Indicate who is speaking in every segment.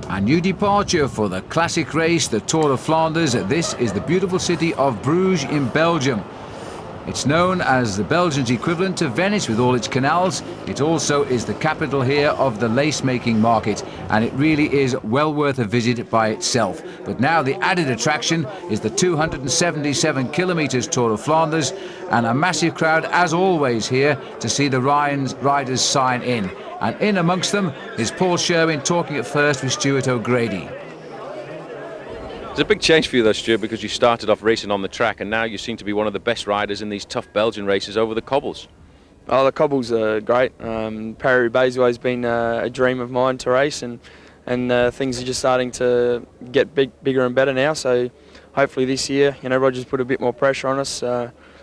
Speaker 1: A new departure for the classic race, the Tour of Flanders. This is the beautiful city of Bruges in Belgium. It's known as the Belgians' equivalent to Venice with all its canals. It also is the capital here of the lace-making market, and it really is well worth a visit by itself. But now the added attraction is the 277 kilometres Tour of Flanders, and a massive crowd, as always, here to see the riders sign in. And in amongst them is Paul Sherwin talking at first with Stuart O'Grady.
Speaker 2: It's a big change for you though, Stuart, because you started off racing on the track and now you seem to be one of the best riders in these tough Belgian races over the cobbles.
Speaker 3: Oh, the cobbles are great. Paris-Roubaix always been a dream of mine to race, and things are just starting to get bigger and better now. So hopefully this year, Roger's put a bit more pressure on us,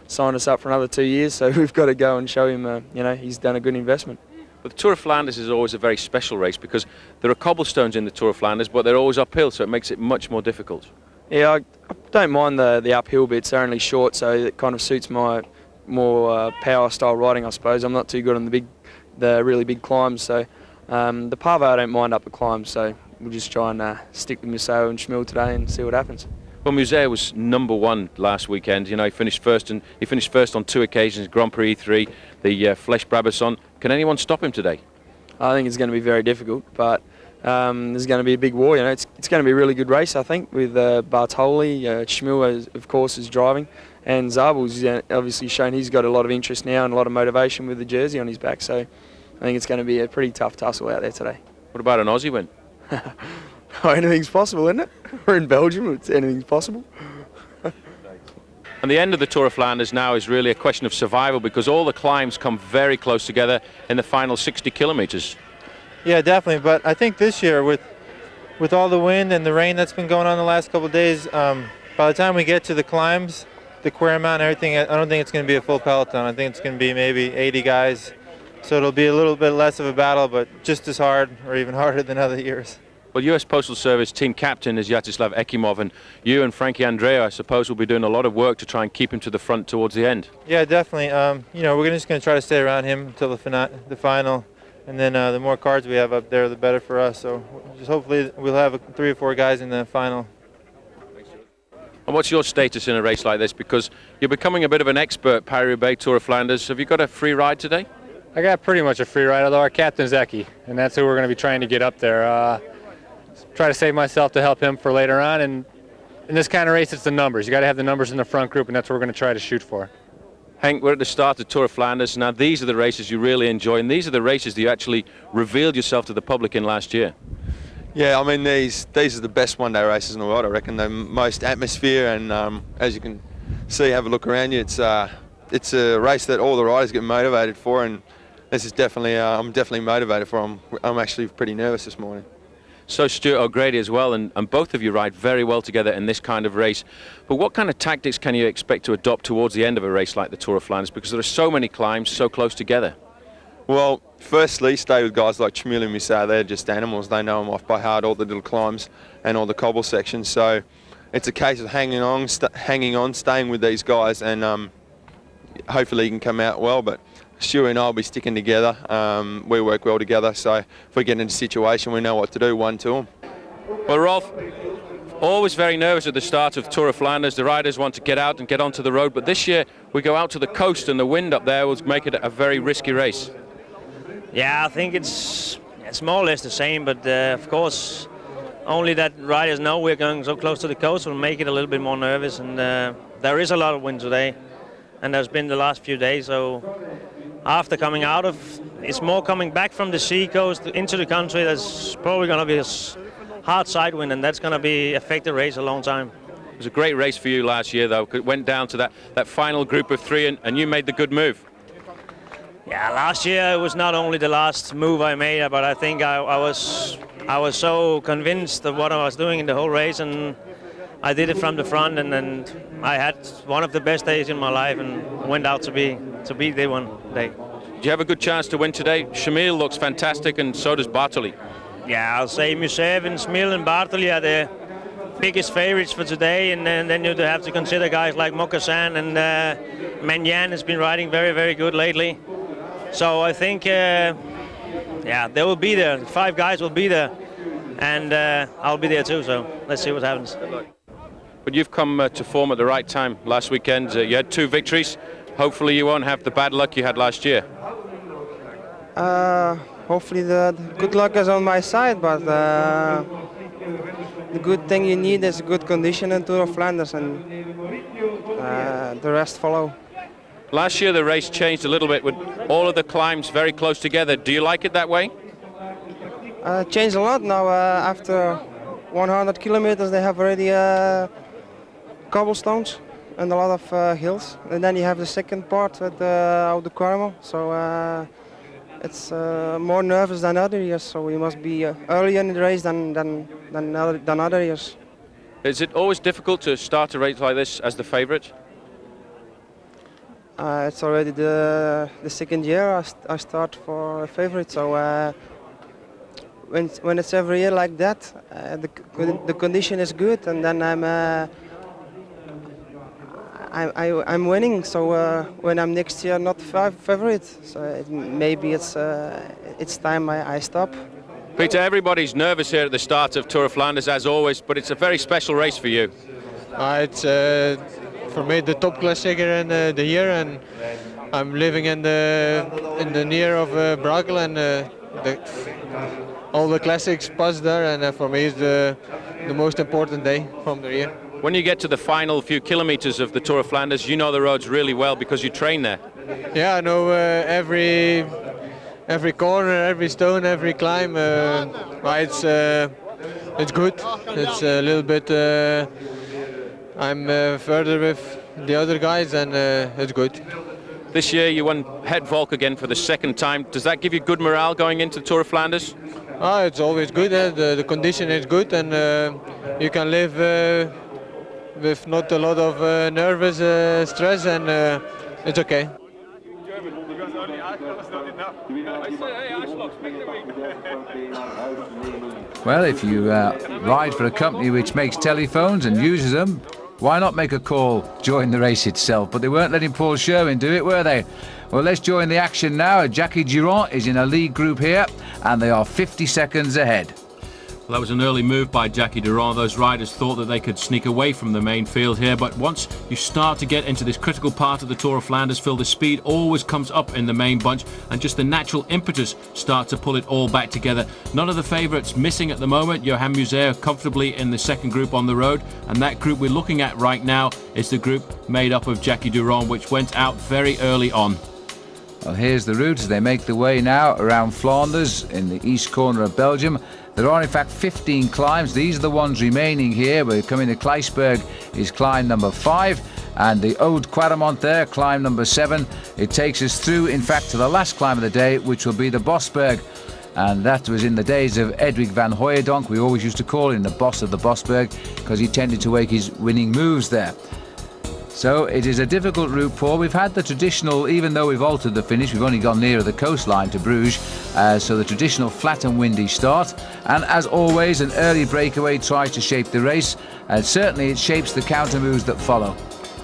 Speaker 3: signed us up for another 2 years. So we've got to go and show him, he's done a good investment.
Speaker 2: But the Tour of Flanders is always a very special race because there are cobblestones in the Tour of Flanders, but they're always uphill, so it makes it much more difficult. Yeah,
Speaker 3: I don't mind the uphill bits. They're only short, so it kind of suits my more power style riding, I suppose. I'm not too good on the really big climbs, so the Pavel I don't mind up the climbs, so we'll just try and stick with Museo and Schmill today and see what happens.
Speaker 2: Well, Museo was #1 last weekend. He finished first, and he finished first on 2 occasions: Grand Prix 3, the Flesch Brabazon. Can anyone stop him today?
Speaker 3: I think it's going to be very difficult, but there's going to be a big war. It's going to be a really good race, I think, with Bartoli. Schmill, of course, is driving, and Zabel's obviously shown he's got a lot of interest now and a lot of motivation with the jersey on his back. So I think it's going to be a pretty tough tussle out there today.
Speaker 2: What about an Aussie win?
Speaker 3: Anything's possible, isn't it? We're in Belgium, anything's possible.
Speaker 2: And the end of the Tour of Flanders now is really a question of survival because all the climbs come very close together in the final 60 kilometres.
Speaker 4: Yeah, definitely. But I think this year, with all the wind and the rain that's been going on the last couple of days, by the time we get to the climbs, the Quater and everything, I don't think it's going to be a full peloton. I think it's going to be maybe 80 guys. So it'll be a little bit less of a battle, but just as hard or even harder than other years.
Speaker 2: Well, US Postal Service team captain is Yaroslav Ekimov, and you and Frankie Andrea, I suppose, will be doing a lot of work to try and keep him to the front towards the end.
Speaker 4: Yeah, definitely. We're just going to try to stay around him until the final, and then the more cards we have up there, the better for us. So just hopefully we'll have 3 or 4 guys in the final.
Speaker 2: And what's your status in a race like this? Because you're becoming a bit of an expert, Paris-Roubaix, Tour of Flanders. Have you got a free ride today?
Speaker 5: I got pretty much a free ride, although our captain's Eki, and that's who we're going to be trying to get up there. Try to save myself to help him for later on, and in this kind of race it's the numbers. You got to have the numbers in the front group, and that's what we're going to try to shoot for.
Speaker 2: Hank, we're at the start of the Tour of Flanders. Now these are the races you really enjoy, and these are the races that you actually revealed yourself to the public in last year.
Speaker 6: Yeah, I mean these are the best one-day races in the world. I reckon the most atmosphere, and as you can see, have a look around you. It's a race that all the riders get motivated for, and this is definitely I'm definitely motivated for. I'm actually pretty nervous this morning.
Speaker 2: So Stuart O'Grady as well, and both of you ride very well together in this kind of race. But what kind of tactics can you expect to adopt towards the end of a race like the Tour of Flanders? Because there are so many climbs so close together.
Speaker 6: Well, firstly, stay with guys like Chmil and Musa. They're just animals. They know them off by heart, all the little climbs and all the cobble sections. So it's a case of hanging on, staying with these guys, and hopefully he can come out well. But Sherwin and I will be sticking together. We work well together, so if we get into a situation, we know what to do, one to them.
Speaker 2: Well, Rolf, always very nervous at the start of Tour of Flanders. The riders want to get out and get onto the road, but this year we go out to the coast and the wind up there will make it a very risky race.
Speaker 7: Yeah, I think it's more or less the same, but of course, only that riders know we're going so close to the coast will make it a little bit more nervous. And there is a lot of wind today, and there's been the last few days. So after coming out of, it's more coming back from the sea coast into the country. There's probably going to be a hard side wind, and that's going to affect the race a long time.
Speaker 2: It was a great race for you last year, though. It went down to that final group of three, and you made the good move.
Speaker 7: Yeah, last year it was not only the last move I made, but I think I was so convinced of what I was doing in the whole race, and I did it from the front, and I had one of the best days in my life, and went out to beat the one day.
Speaker 2: Do you have a good chance to win today? Chmil looks fantastic, and so does Bartoli.
Speaker 7: Yeah, I'll say Musev and Chmil and Bartoli are the biggest favorites for today, and then you have to consider guys like Mikkelsen, and Manyan has been riding very, very good lately. So I think, yeah, they will be there. 5 guys will be there, and I'll be there too. So let's see what happens.
Speaker 2: But you've come to form at the right time. Last weekend you had 2 victories. Hopefully you won't have the bad luck you had last year.
Speaker 8: Hopefully the good luck is on my side, but the good thing you need is good condition in Tour of Flanders, and the rest follow.
Speaker 2: Last year the race changed a little bit with all of the climbs very close together. Do you like it that way?
Speaker 8: Changed a lot now. After 100 kilometers they have already cobblestones and a lot of hills. And then you have the second part with the caramel. So it's more nervous than other years. So you must be earlier in the race than other years.
Speaker 2: Is it always difficult to start a race like this as the favorite?
Speaker 8: It's already the second year I start for a favorite, so when it's every year like that, the condition is good, and then I'm winning. So when I'm next year not favorite, so maybe it's time I stop.
Speaker 2: Peter, everybody's nervous here at the start of Tour of Flanders as always, but it's a very special race for you.
Speaker 9: It's for me the top klassieker in the year, and I'm living in the near of Breakaway, and all the classics pass there, and for me it's the most important day from the year.
Speaker 2: When you get to the final few kilometers of the Tour of Flanders, you know the roads really well because you train there.
Speaker 9: Yeah, I know every corner, every stone, every climb. It's good. It's a little bit. I'm further with the other guys, and it's good.
Speaker 2: This year you won Het Volk again for the second time. Does that give you good morale going into the Tour of Flanders?
Speaker 9: It's always good. The condition is good, and you can live with not a lot of nervous stress, and it's okay.
Speaker 1: Well, if you ride for a company which makes telephones and uses them, why not make a call during the race itself? But they weren't letting Paul Sherwin do it, were they? Well, let's join the action now. Jackie Durand is in a lead group here, and they are 50 seconds ahead.
Speaker 2: Well, that was an early move by Jackie Durand. Those riders thought that they could sneak away from the main field here, but once you start to get into this critical part of the Tour of Flanders, Phil, the speed always comes up in the main bunch, and just the natural impetus starts to pull it all back together. None of the favourites missing at the moment. Johan Museeuw comfortably in the second group on the road, and that group we're looking at right now is the group made up of Jackie Durand, which went out very early on.
Speaker 1: Well, here's the route as they make the way now around Flanders in the east corner of Belgium. There are in fact 15 climbs. These are the ones remaining here. We're coming to Kleiss Burg is climb number 5, and the Oud Quaremont there, climb number 7. It takes us through in fact to the last climb of the day, which will be the Bosberg, and that was in the days of Edwig van Hooijdonk. We always used to call him the boss of the Bosberg because he tended to make his winning moves there. So it is a difficult route, Paul. We've had the traditional, even though we've altered the finish, we've only gone nearer the coastline to Bruges, so the traditional flat and windy start. And as always, an early breakaway tries to shape the race, and certainly it shapes the counter moves that follow.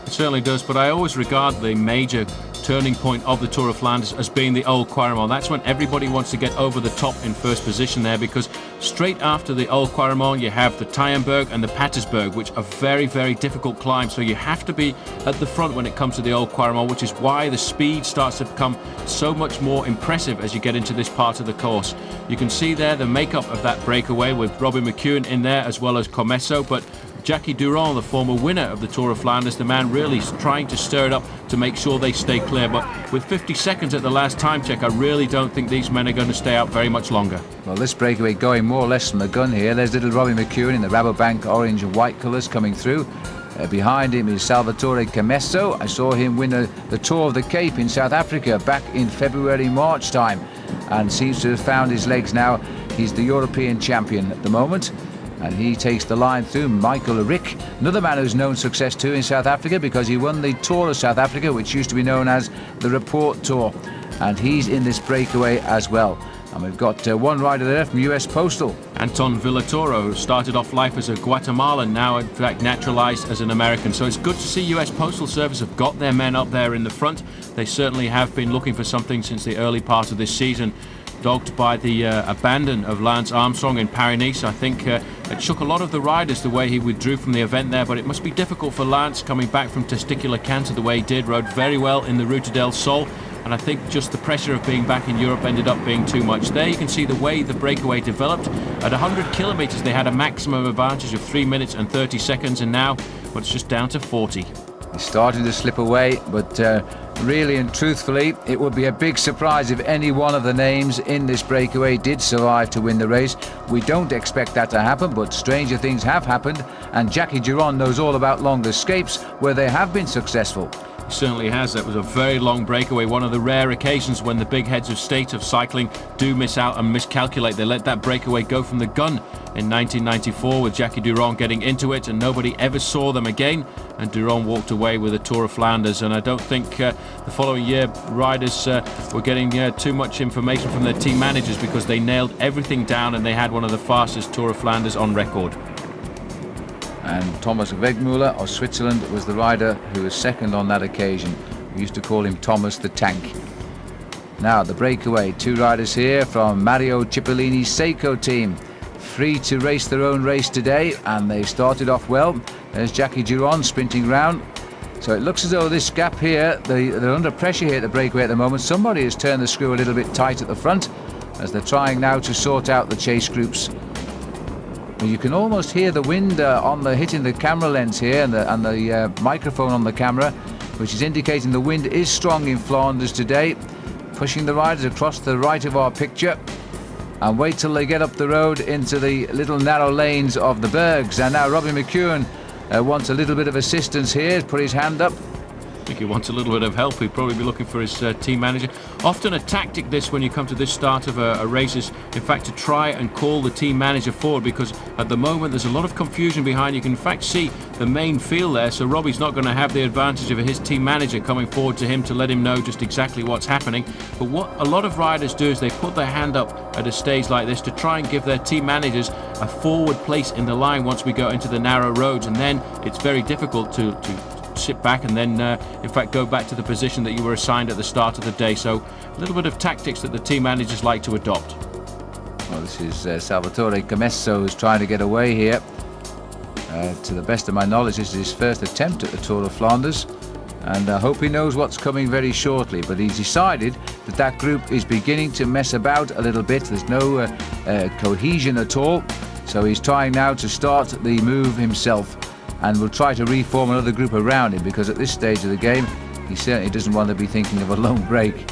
Speaker 2: It certainly does, but I always regard the major turning point of the Tour of Flanders as being the Old Quaremont. That's when everybody wants to get over the top in first position there, because straight after the Old Quaremont you have the Tyenberg and the Patersberg, which are very, very difficult climbs. So you have to be at the front when it comes to the Old Quaremont, which is why the speed starts to become so much more impressive as you get into this part of the course. You can see there the makeup of that breakaway with Robbie McEwen in there as well as Commesso, but Jackie Durand, the former winner of the Tour of Flanders, the man really trying to stir it up to make sure they stay clear. But with 50 seconds at the last time check, I really don't think these men are going to stay out very much longer.
Speaker 1: Well, this breakaway going more or less from the gun here. There's little Robbie McEwen in the Rabobank orange and white colours coming through. Behind him is Salvatore Commesso. I saw him win the Tour of the Cape in South Africa back in February, March time, and seems to have found his legs now. He's the European champion at the moment. And he takes the line through. Michael Rick, another man who's known success too in South Africa, because he won the Tour of South Africa, which used to be known as the Report Tour. And he's in this breakaway as well. And we've got one rider there from US Postal.
Speaker 2: Anton Villatoro, who started off life as a Guatemalan, now in fact naturalized as an American. So it's good to see US Postal Service have got their men up there in the front. They certainly have been looking for something since the early part of this season. Dogged by the abandon of Lance Armstrong in Paris-Nice. I think it shook a lot of the riders the way he withdrew from the event there, but it must be difficult for Lance coming back from testicular cancer the way he did. Rode very well in the Ruta del Sol, and I think just the pressure of being back in Europe ended up being too much. There you can see the way the breakaway developed. At 100 kilometers they had a maximum advantage of 3 minutes and 30 seconds, and now well, it's just down to 40.
Speaker 1: He's starting to slip away, but really and truthfully, it would be a big surprise if any one of the names in this breakaway did survive to win the race. We don't expect that to happen, but stranger things have happened, and Jackie Durand knows all about long escapes where they have been successful.
Speaker 2: He certainly has. That was a very long breakaway, one of the rare occasions when the big heads of state of cycling do miss out and miscalculate. They let that breakaway go from the gun in 1994 with Jackie Durand getting into it, and nobody ever saw them again, and Durand walked away with the Tour of Flanders. And I don't think the following year riders were getting too much information from their team managers, because they nailed everything down and they had one of the fastest Tour of Flanders on record.
Speaker 1: And Thomas Wegmüller of Switzerland was the rider who was second on that occasion. We used to call him Thomas the Tank. Now the breakaway, two riders here from Mario Cipollini's Seiko team, free to race their own race today, and they started off well. There's Jackie Durand sprinting round. So it looks as though this gap here, they're under pressure here at the breakaway at the moment. Somebody has turned the screw a little bit tight at the front as they're trying now to sort out the chase groups. You can almost hear the wind hitting the camera lens here and the microphone on the camera, which is indicating the wind is strong in Flanders today, pushing the riders across the right of our picture. And wait till they get up the road into the little narrow lanes of the Bergs. And now Robbie McEwen wants a little bit of assistance here. He's put his hand up.
Speaker 2: I think he wants a little bit of help. He'd probably be looking for his team manager. Often a tactic this when you come to this start of a race is in fact to try and call the team manager forward, because at the moment there's a lot of confusion behind. You can in fact see the main field there, so Robbie's not going to have the advantage of his team manager coming forward to him to let him know just exactly what's happening. But what a lot of riders do is they put their hand up at a stage like this to try and give their team managers a forward place in the line once we go into the narrow roads, and then it's very difficult to sit back and then in fact go back to the position that you were assigned at the start of the day. So a little bit of tactics that the team managers like to adopt.
Speaker 1: Well, this is Salvatore Commesso who's trying to get away here. To the best of my knowledge, this is his first attempt at the Tour of Flanders, and I hope he knows what's coming very shortly. But he's decided that that group is beginning to mess about a little bit. There's no cohesion at all, so he's trying now to start the move himself, and will try to reform another group around him, because at this stage of the game he certainly doesn't want to be thinking of a long break.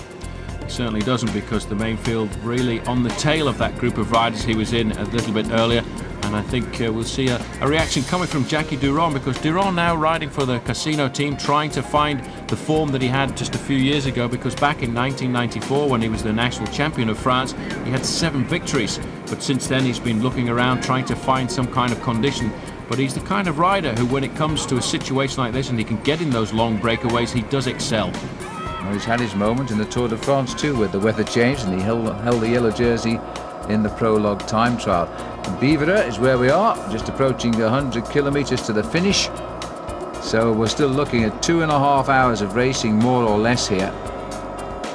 Speaker 2: He certainly doesn't, because the main field really on the tail of that group of riders he was in a little bit earlier. And I think we'll see a reaction coming from Jackie Durand, because Durand now riding for the Casino team, trying to find the form that he had just a few years ago, because back in 1994 when he was the national champion of France he had 7 victories, but since then he's been looking around trying to find some kind of condition. but he's the kind of rider who, when it comes to a situation like this and he can get in those long breakaways, he does excel.
Speaker 1: Well, he's had his moment in the Tour de France too, where the weather changed and he held the yellow jersey in the prologue time trial. Beveren is where we are, just approaching 100 kilometres to the finish. So we're still looking at 2.5 hours of racing, more or less here.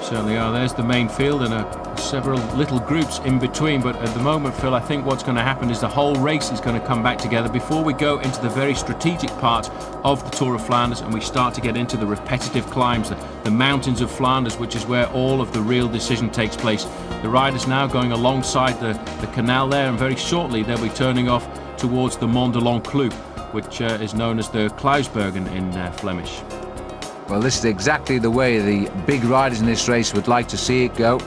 Speaker 2: Certainly are. There's the main field and several little groups in between, but at the moment, Phil, I think what's going to happen is the whole race is going to come back together before we go into the very strategic part of the Tour of Flanders and we start to get into the repetitive climbs, the mountains of Flanders, which is where all of the real decision takes place. The riders now going alongside the canal there, and very shortly they'll be turning off towards the Mont de l'Enclos, which is known as the Kleiss Burg in Flemish.
Speaker 1: Well, this is exactly the way the big riders in this race would like to see it go.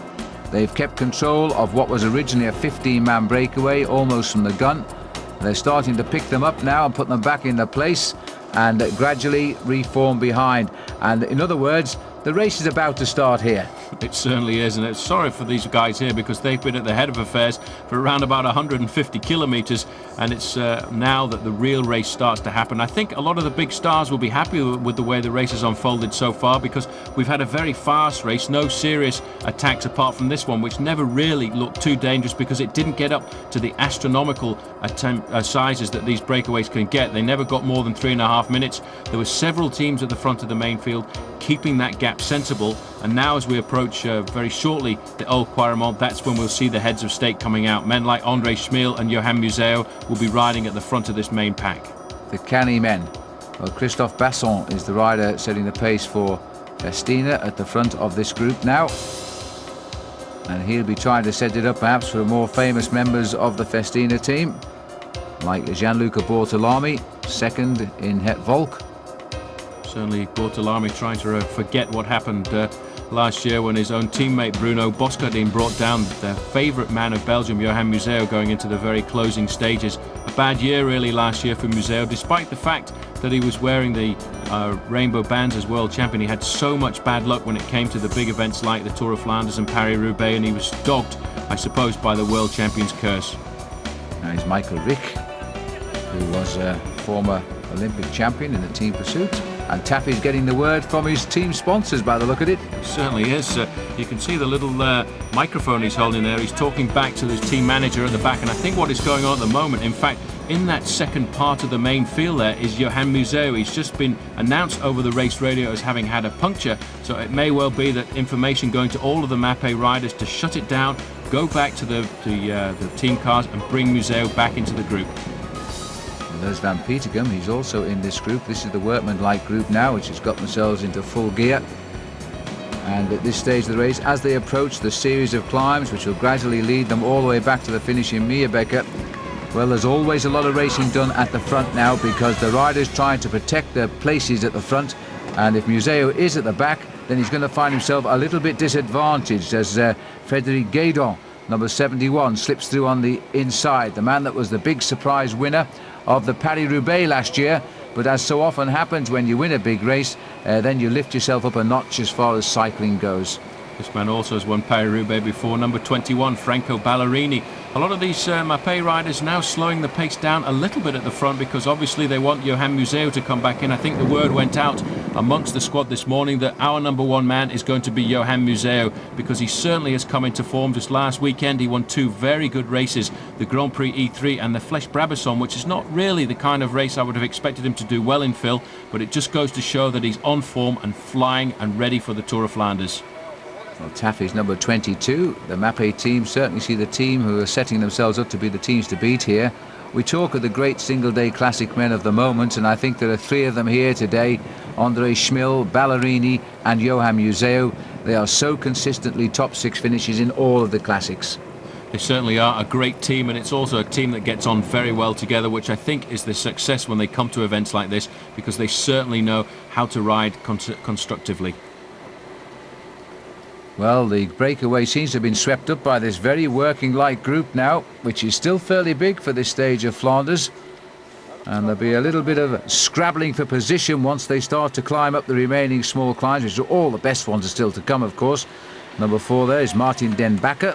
Speaker 1: They've kept control of what was originally a 15-man breakaway, almost from the gun. They're starting to pick them up now and put them back in their place and gradually reform behind. And in other words, the race is about to start here.
Speaker 2: It certainly is, and it's sorry for these guys here because they've been at the head of affairs for around about 150 kilometres, and it's now that the real race starts to happen. I think a lot of the big stars will be happy with the way the race has unfolded so far, because we've had a very fast race, no serious attacks apart from this one, which never really looked too dangerous because it didn't get up to the astronomical sizes that these breakaways can get. They never got more than 3.5 minutes. There were several teams at the front of the main field keeping that gap sensible, and now as we approach very shortly the Old Quaremont, that's when we'll see the heads of state coming out. Men like Andre Schmil and Johan Museo will be riding at the front of this main pack.
Speaker 1: The canny men. Well, Christophe Basson is the rider setting the pace for Festina at the front of this group now, and he'll be trying to set it up perhaps for more famous members of the Festina team, like Gianluca Bortolami, second in Het Volk.
Speaker 2: Certainly Bortolami trying to forget what happened last year when his own teammate Bruno Boscardin brought down their favourite man of Belgium, Johan Museo, going into the very closing stages. A bad year really last year for Museo, despite the fact that he was wearing the rainbow bands as world champion. He had so much bad luck when it came to the big events like the Tour of Flanders and Paris-Roubaix, and he was dogged, I suppose, by the world champion's curse.
Speaker 1: Now he's Michael Rick, who was a former Olympic champion in the team pursuit. And Taffy's getting the word from his team sponsors by the look at it.
Speaker 2: Certainly is. You can see the little microphone he's holding there. He's talking back to his team manager at the back, and I think what is going on at the moment, in fact, in that second part of the main field there is Johan Museo. He's just been announced over the race radio as having had a puncture, so it may well be that information going to all of the Mapei riders to shut it down, go back to the team cars and bring Museo back into the group.
Speaker 1: There's Van Petegem, he's also in this group. This is the workman-like group now, which has got themselves into full gear. And at this stage of the race, as they approach the series of climbs, which will gradually lead them all the way back to the finish in Meerbeke, well, there's always a lot of racing done at the front now, because the riders trying to protect their places at the front. And if Museo is at the back, then he's going to find himself a little bit disadvantaged as Frédéric Guédon, number 71, slips through on the inside. The man that was the big surprise winner of the Paris-Roubaix last year, but as so often happens when you win a big race, then you lift yourself up a notch as far as cycling goes.
Speaker 2: This man also has won Paris-Roubaix before, number 21, Franco Ballerini. A lot of these Mapei riders now slowing the pace down a little bit at the front, because obviously they want Johan Museo to come back in. I think the word went out amongst the squad this morning that our number one man is going to be Johan Museo, because he certainly has come into form. Just last weekend he won two very good races, the Grand Prix E3 and the Flèche Brabazon, which is not really the kind of race I would have expected him to do well in, Phil, but it just goes to show that he's on form and flying and ready for the Tour of Flanders.
Speaker 1: Well, Taffy's number 22. The Mapei team certainly see the team who are setting themselves up to be the teams to beat here. We talk of the great single-day classic men of the moment, and I think there are three of them here today: Andre Schmil, Ballerini and Johan Museo. They are so consistently top six finishes in all of the classics.
Speaker 2: They certainly are a great team, and it's also a team that gets on very well together, which I think is the success when they come to events like this, because they certainly know how to ride constructively.
Speaker 1: Well, the breakaway seems to have been swept up by this very working light group now, which is still fairly big for this stage of Flanders. And there'll be a little bit of scrabbling for position once they start to climb up the remaining small climbs, which are all the best ones are still to come, of course. Number 4 there is Martin den Bakker,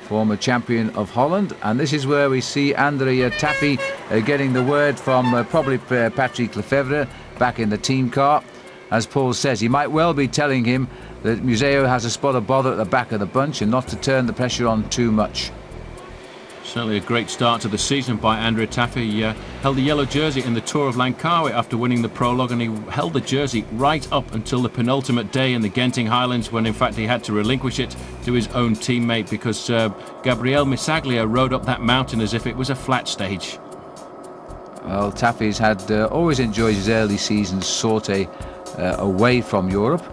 Speaker 1: former champion of Holland. And this is where we see Andrea Taffy getting the word from probably Patrick Lefebvre back in the team car. As Paul says, he might well be telling him that Museo has a spot of bother at the back of the bunch and not to turn the pressure on too much.
Speaker 2: Certainly a great start to the season by Andrea Tafi. He held the yellow jersey in the Tour of Langkawi after winning the prologue, and he held the jersey right up until the penultimate day in the Genting Highlands, when in fact he had to relinquish it to his own teammate because Gabriele Misaglia rode up that mountain as if it was a flat stage.
Speaker 1: Well, Tafi's had always enjoyed his early season's sortie away from Europe,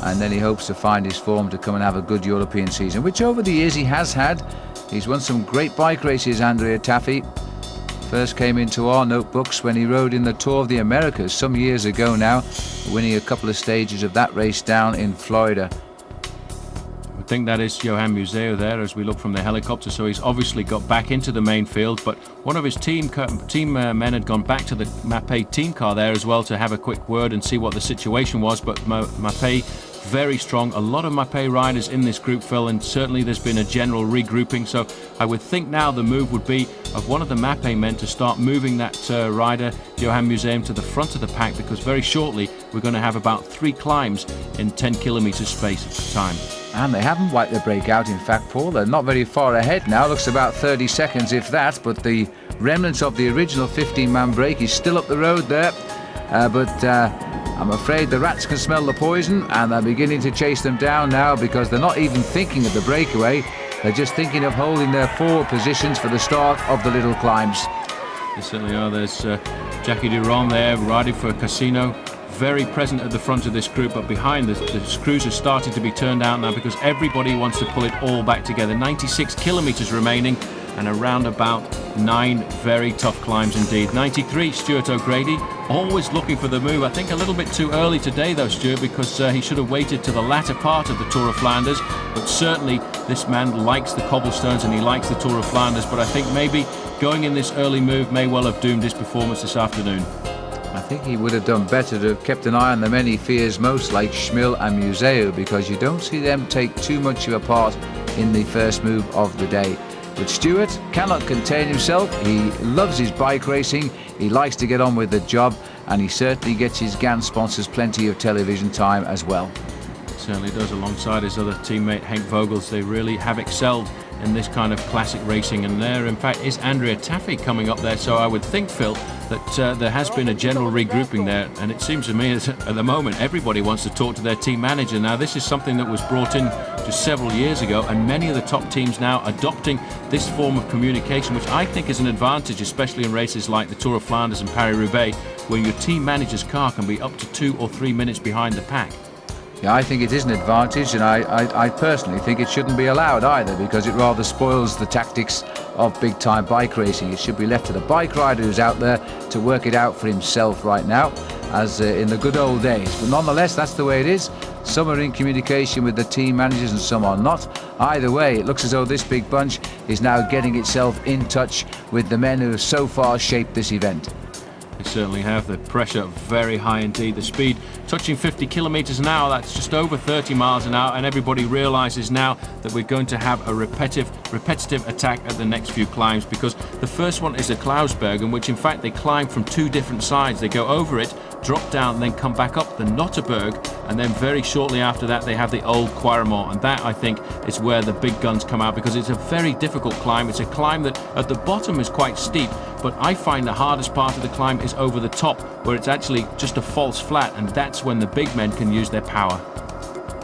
Speaker 1: and then he hopes to find his form to come and have a good European season, which over the years he has had. He's won some great bike races, Andrea Tafi. First came into our notebooks when he rode in the Tour of the Americas some years ago now, winning a couple of stages of that race down in Florida.
Speaker 2: I think that is Johan Museo there as we look from the helicopter, so he's obviously got back into the main field, but one of his team men had gone back to the Mapei team car there as well to have a quick word and see what the situation was, but Mapei very strong. A lot of Mapei riders in this group, Phil, and certainly there's been a general regrouping, so I would think now the move would be of one of the Mapei men to start moving that rider, Johan Museo, to the front of the pack, because very shortly we're going to have about 3 climbs in 10 kilometres space time.
Speaker 1: And they haven't wiped the break out, in fact, Paul. They're not very far ahead now. Looks about 30 seconds, if that, but the remnants of the original 15-man break is still up the road there. But I'm afraid the rats can smell the poison, and they're beginning to chase them down now because they're not even thinking of the breakaway. They're just thinking of holding their forward positions for the start of the little climbs.
Speaker 2: They certainly are. There's Jackie Durand there riding for Casino, very present at the front of this group, but behind the screws are starting to be turned out now because everybody wants to pull it all back together. 96 kilometres remaining and around about 9 very tough climbs indeed. 93, Stuart O'Grady, always looking for the move. I think a little bit too early today though, Stuart, because he should have waited to the latter part of the Tour of Flanders, but certainly this man likes the cobblestones and he likes the Tour of Flanders, but I think maybe going in this early move may well have doomed his performance this afternoon.
Speaker 1: I think he would have done better to have kept an eye on the men he fears most, like Schmil and Museo, because you don't see them take too much of a part in the first move of the day. But Stuart cannot contain himself. He loves his bike racing, he likes to get on with the job, and he certainly gets his GAN sponsors plenty of television time as well.
Speaker 2: Certainly does, alongside his other teammate Henk Vogels. They really have excelled in this kind of classic racing, and there in fact is Andrea Tafi coming up there, so I would think, Phil, that there has been a general regrouping there, and it seems to me at the moment everybody wants to talk to their team manager. Now this is something that was brought in just several years ago, and many of the top teams now adopting this form of communication, which I think is an advantage, especially in races like the Tour of Flanders and Paris-Roubaix, where your team manager's car can be up to 2 or 3 minutes behind the pack.
Speaker 1: Yeah, I think it is an advantage, and I personally think it shouldn't be allowed either, because it rather spoils the tactics of big-time bike racing. It should be left to the bike rider who's out there to work it out for himself right now, as in the good old days. But nonetheless, that's the way it is. Some are in communication with the team managers and some are not. Either way, it looks as though this big bunch is now getting itself in touch with the men who have so far shaped this event.
Speaker 2: They certainly have. The pressure very high indeed. The speed touching 50 kilometres an hour. That's just over 30 miles an hour, and everybody realises now that we're going to have a repetitive attack at the next few climbs, because the first one is the Kleiss Burg, in which in fact they climb from 2 different sides. They go over it, drop down, and then come back up the Notterberg, and then very shortly after that they have the old Quater, and that I think is where the big guns come out, because it's a very difficult climb. It's a climb that at the bottom is quite steep, but I find the hardest part of the climb is over the top, where it's actually just a false flat, and that's when the big men can use their power.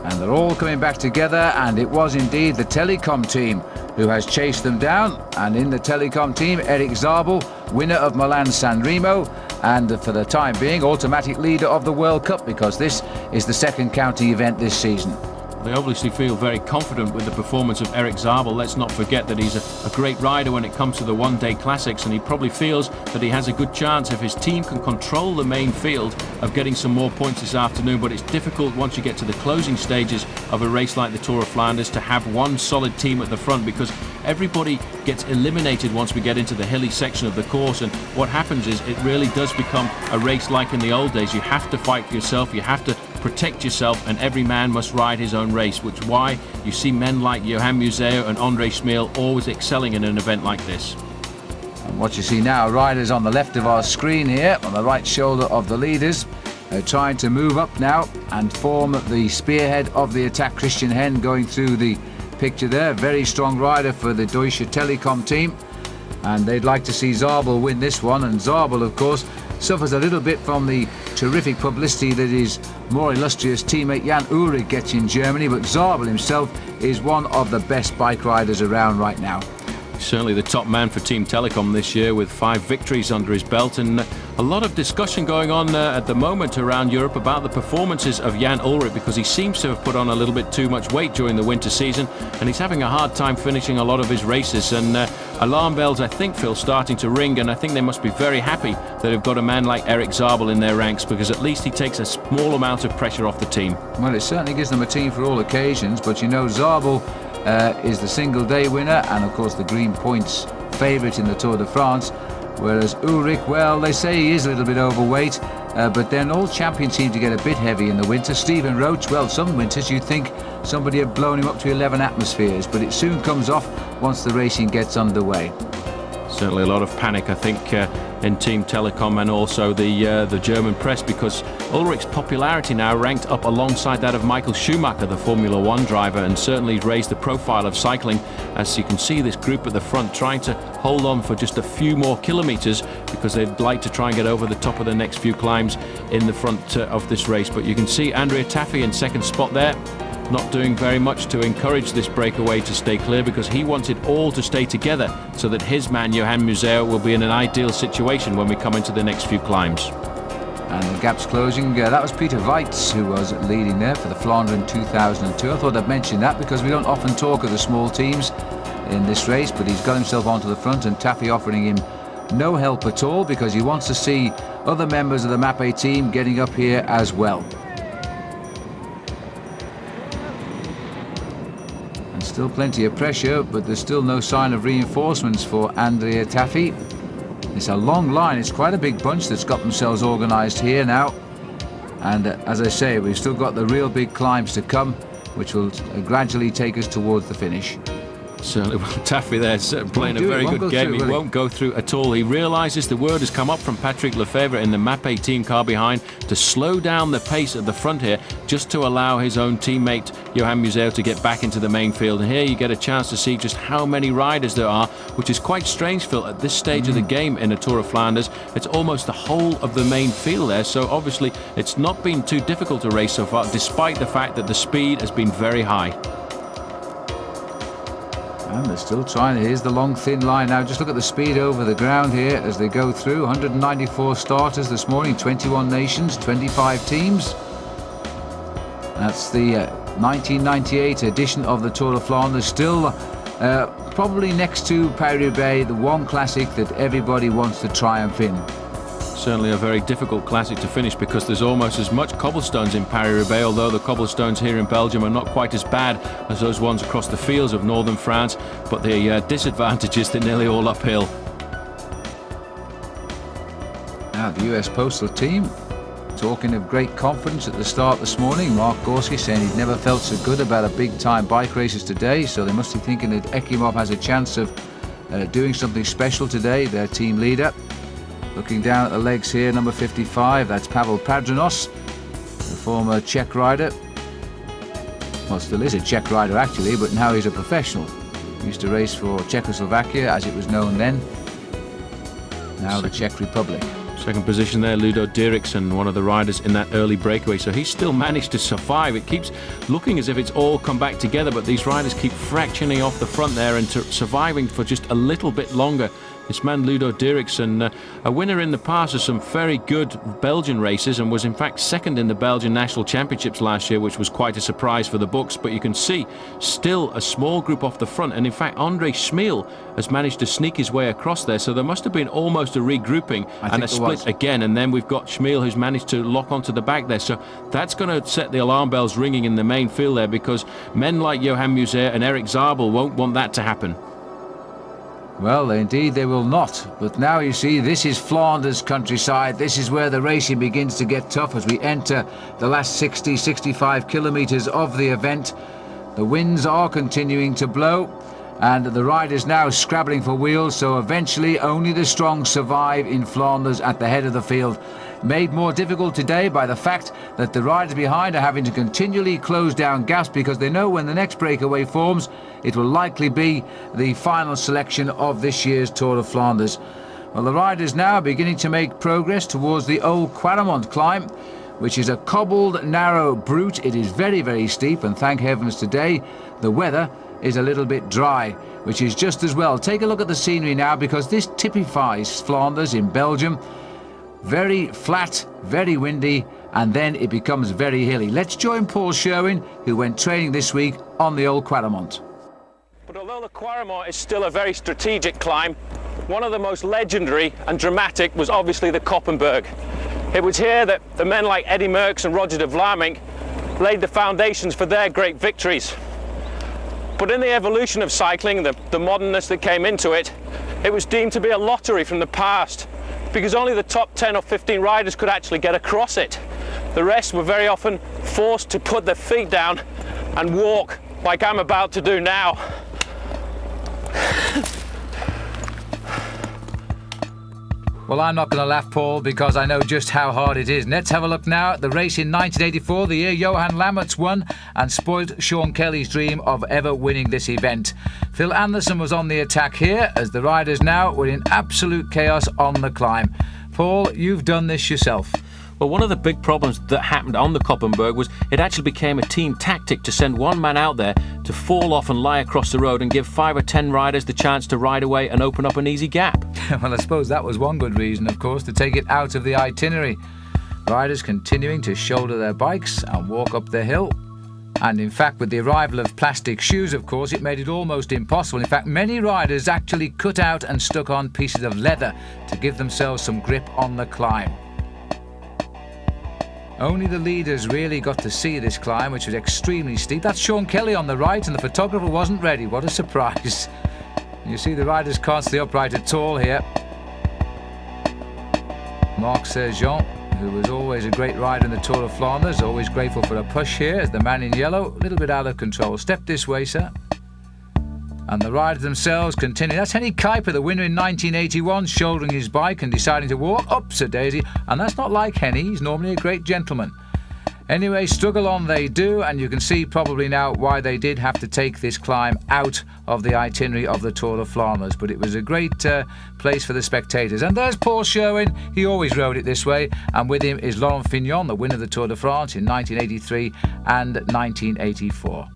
Speaker 1: And they're all coming back together, and it was indeed the Telecom team who has chased them down. And in the Telecom team, Eric Zabel, winner of Milan-San Remo, and for the time being automatic leader of the World Cup, because this is the second county event this season.
Speaker 2: They obviously feel very confident with the performance of Eric Zabel. Let's not forget that he's a great rider when it comes to the one-day classics, and he probably feels that he has a good chance if his team can control the main field of getting some more points this afternoon. But it's difficult once you get to the closing stages of a race like the Tour of Flanders to have one solid team at the front, because everybody gets eliminated once we get into the hilly section of the course. And what happens is it really does become a race like in the old days. You have to fight for yourself, you have to protect yourself, and every man must ride his own race, which is why you see men like Johan Museo and Andre Schmil always excelling in an event like this.
Speaker 1: And what you see now, riders on the left of our screen here, on the right shoulder of the leaders, trying to move up now and form the spearhead of the attack. Christian Hen going through the picture there, very strong rider for the Deutsche Telekom team, and they'd like to see Zabel win this one. And Zabel, of course, suffers a little bit from the terrific publicity that his more illustrious teammate Jan Ullrich gets in Germany, but Zabel himself is one of the best bike riders around right now.
Speaker 2: Certainly the top man for Team Telekom this year, with 5 victories under his belt, and a lot of discussion going on at the moment around Europe about the performances of Jan Ullrich, because he seems to have put on a little bit too much weight during the winter season, and he's having a hard time finishing a lot of his races. And alarm bells, I think, Phil, starting to ring, and I think they must be very happy that they've got a man like Erik Zabel in their ranks, because at least he takes a small amount of pressure off the team.
Speaker 1: Well, it certainly gives them a team for all occasions, but you know, Zabel is the single day winner and of course the green points favourite in the Tour de France, whereas Ullrich, well, they say he is a little bit overweight, but then all champions seem to get a bit heavy in the winter. Stephen Roche, well, some winters you'd think somebody had blown him up to 11 atmospheres, but it soon comes off once the racing gets underway.
Speaker 2: Certainly a lot of panic, I think, in Team Telekom and also the German press, because Ullrich's popularity now ranked up alongside that of Michael Schumacher, the Formula One driver, and certainly raised the profile of cycling. As you can see, this group at the front trying to hold on for just a few more kilometres, because they'd like to try and get over the top of the next few climbs in the front of this race. But you can see Andrea Taffy in second spot there, not doing very much to encourage this breakaway to stay clear, because he wanted all to stay together so that his man Johan Museeuw will be in an ideal situation when we come into the next few climbs.
Speaker 1: And the gap's closing. That was Peter Weitz who was leading there for the Flanders in 2002. I thought I'd mention that because we don't often talk of the small teams in this race, but he's got himself onto the front, and Taffy offering him no help at all, because he wants to see other members of the Mapei team getting up here as well. Still plenty of pressure, but there's still no sign of reinforcements for Andrea Taffy. It's a long line, it's quite a big bunch that's got themselves organised here now. And as I say, we've still got the real big climbs to come, which will gradually take us towards the finish.
Speaker 2: Certainly, well, Taffy there's playing a very good game. He won't go through at all. He realises the word has come up from Patrick Lefebvre in the Mapei team car behind to slow down the pace at the front here, just to allow his own teammate Johan Museeuw to get back into the main field. And here you get a chance to see just how many riders there are, which is quite strange, Phil, at this stage of the game in a Tour of Flanders. It's almost the whole of the main field there, so obviously it's not been too difficult to race so far, despite the fact that the speed has been very high.
Speaker 1: And they're still trying. Here's the long thin line now. Just look at the speed over the ground here as they go through. 194 starters this morning, 21 nations, 25 teams. That's the 1998 edition of the Tour of Flanders. Still probably next to Paris-Roubaix, the one classic that everybody wants to triumph in.
Speaker 2: Certainly a very difficult classic to finish, because there's almost as much cobblestones in Paris-Roubaix, although the cobblestones here in Belgium are not quite as bad as those ones across the fields of northern France, but the disadvantage is they're nearly all uphill.
Speaker 1: Now the US Postal team talking of great confidence at the start this morning. Mark Gorski saying he'd never felt so good about a big time bike races today, so they must be thinking that Ekimov has a chance of doing something special today, their team leader. Looking down at the legs here, number 55, that's Pavel Padua, the former Czech rider. Well, still is a Czech rider actually, but now he's a professional. He used to race for Czechoslovakia, as it was known then. Now the Czech Republic.
Speaker 2: Second position there, Ludo Dericks, and one of the riders in that early breakaway. So he's still managed to survive. It keeps looking as if it's all come back together, but these riders keep fractioning off the front there and surviving for just a little bit longer. This man Ludo Dericks, and a winner in the past of some very good Belgian races, and was in fact second in the Belgian National Championships last year, which was quite a surprise for the books. But you can see still a small group off the front, and in fact Andre Schmiel has managed to sneak his way across there, so there must have been almost a regrouping and a split again, and then we've got Schmiel who's managed to lock onto the back there. So that's going to set the alarm bells ringing in the main field there, because men like Johan Museeuw and Erik Zabel won't want that to happen.
Speaker 1: Well, indeed they will not. But now you see, this is Flanders countryside. This is where the racing begins to get tough as we enter the last 60-65 kilometres of the event. The winds are continuing to blow, And the riders now scrabbling for wheels, so eventually only the strong survive in Flanders at the head of the field. Made more difficult today by the fact that the riders behind are having to continually close down gaps because they know when the next breakaway forms, it will likely be the final selection of this year's Tour of Flanders. Well, the riders now are beginning to make progress towards the old Quater climb, which is a cobbled, narrow brute. It is very, very steep, and thank heavens today the weather is a little bit dry, which is just as well. Take a look at the scenery now, because this typifies Flanders in Belgium. Very flat, very windy, and then it becomes very hilly. Let's join Paul Sherwin, who went training this week on the old Quater.
Speaker 10: But although the Quater is still a very strategic climb, one of the most legendary and dramatic was obviously the Koppenberg. It was here that the men like Eddy Merckx and Roger de Vlaming laid the foundations for their great victories. But in the evolution of cycling, the modernness that came into it, it was deemed to be a lottery from the past, because only the top 10 or 15 riders could actually get across it. The rest were very often forced to put their feet down and walk like I'm about to do now.
Speaker 1: Well, I'm not going to laugh, Paul, because I know just how hard it is. Let's have a look now at the race in 1984, the year Johan Lammerts won and spoilt Sean Kelly's dream of ever winning this event. Phil Anderson was on the attack here, as the riders now were in absolute chaos on the climb. Paul, you've done this yourself.
Speaker 2: Well, one of the big problems that happened on the Koppenberg was it actually became a team tactic to send one man out there to fall off and lie across the road and give 5 or 10 riders the chance to ride away and open up an easy gap.
Speaker 1: Well, I suppose that was one good reason, of course, to take it out of the itinerary. Riders continuing to shoulder their bikes and walk up the hill. And in fact, with the arrival of plastic shoes, of course, it made it almost impossible. In fact, many riders actually cut out and stuck on pieces of leather to give themselves some grip on the climb. Only the leaders really got to see this climb, which was extremely steep. That's Sean Kelly on the right, and the photographer wasn't ready. What a surprise. You see the riders can't stay upright at all here. Marc Sergeant, who was always a great rider in the Tour of Flanders, always grateful for a push here, as the man in yellow, a little bit out of control. Step this way, sir. And the riders themselves continue. That's Henny Kuiper, the winner in 1981, shouldering his bike and deciding to walk up Sir Daisy. And that's not like Henny, he's normally a great gentleman. Anyway, struggle on they do, and you can see probably now why they did have to take this climb out of the itinerary of the Tour of Flanders. But it was a great place for the spectators. And there's Paul Sherwin. He always rode it this way. And with him is Laurent Fignon, the winner of the Tour de France in 1983 and 1984.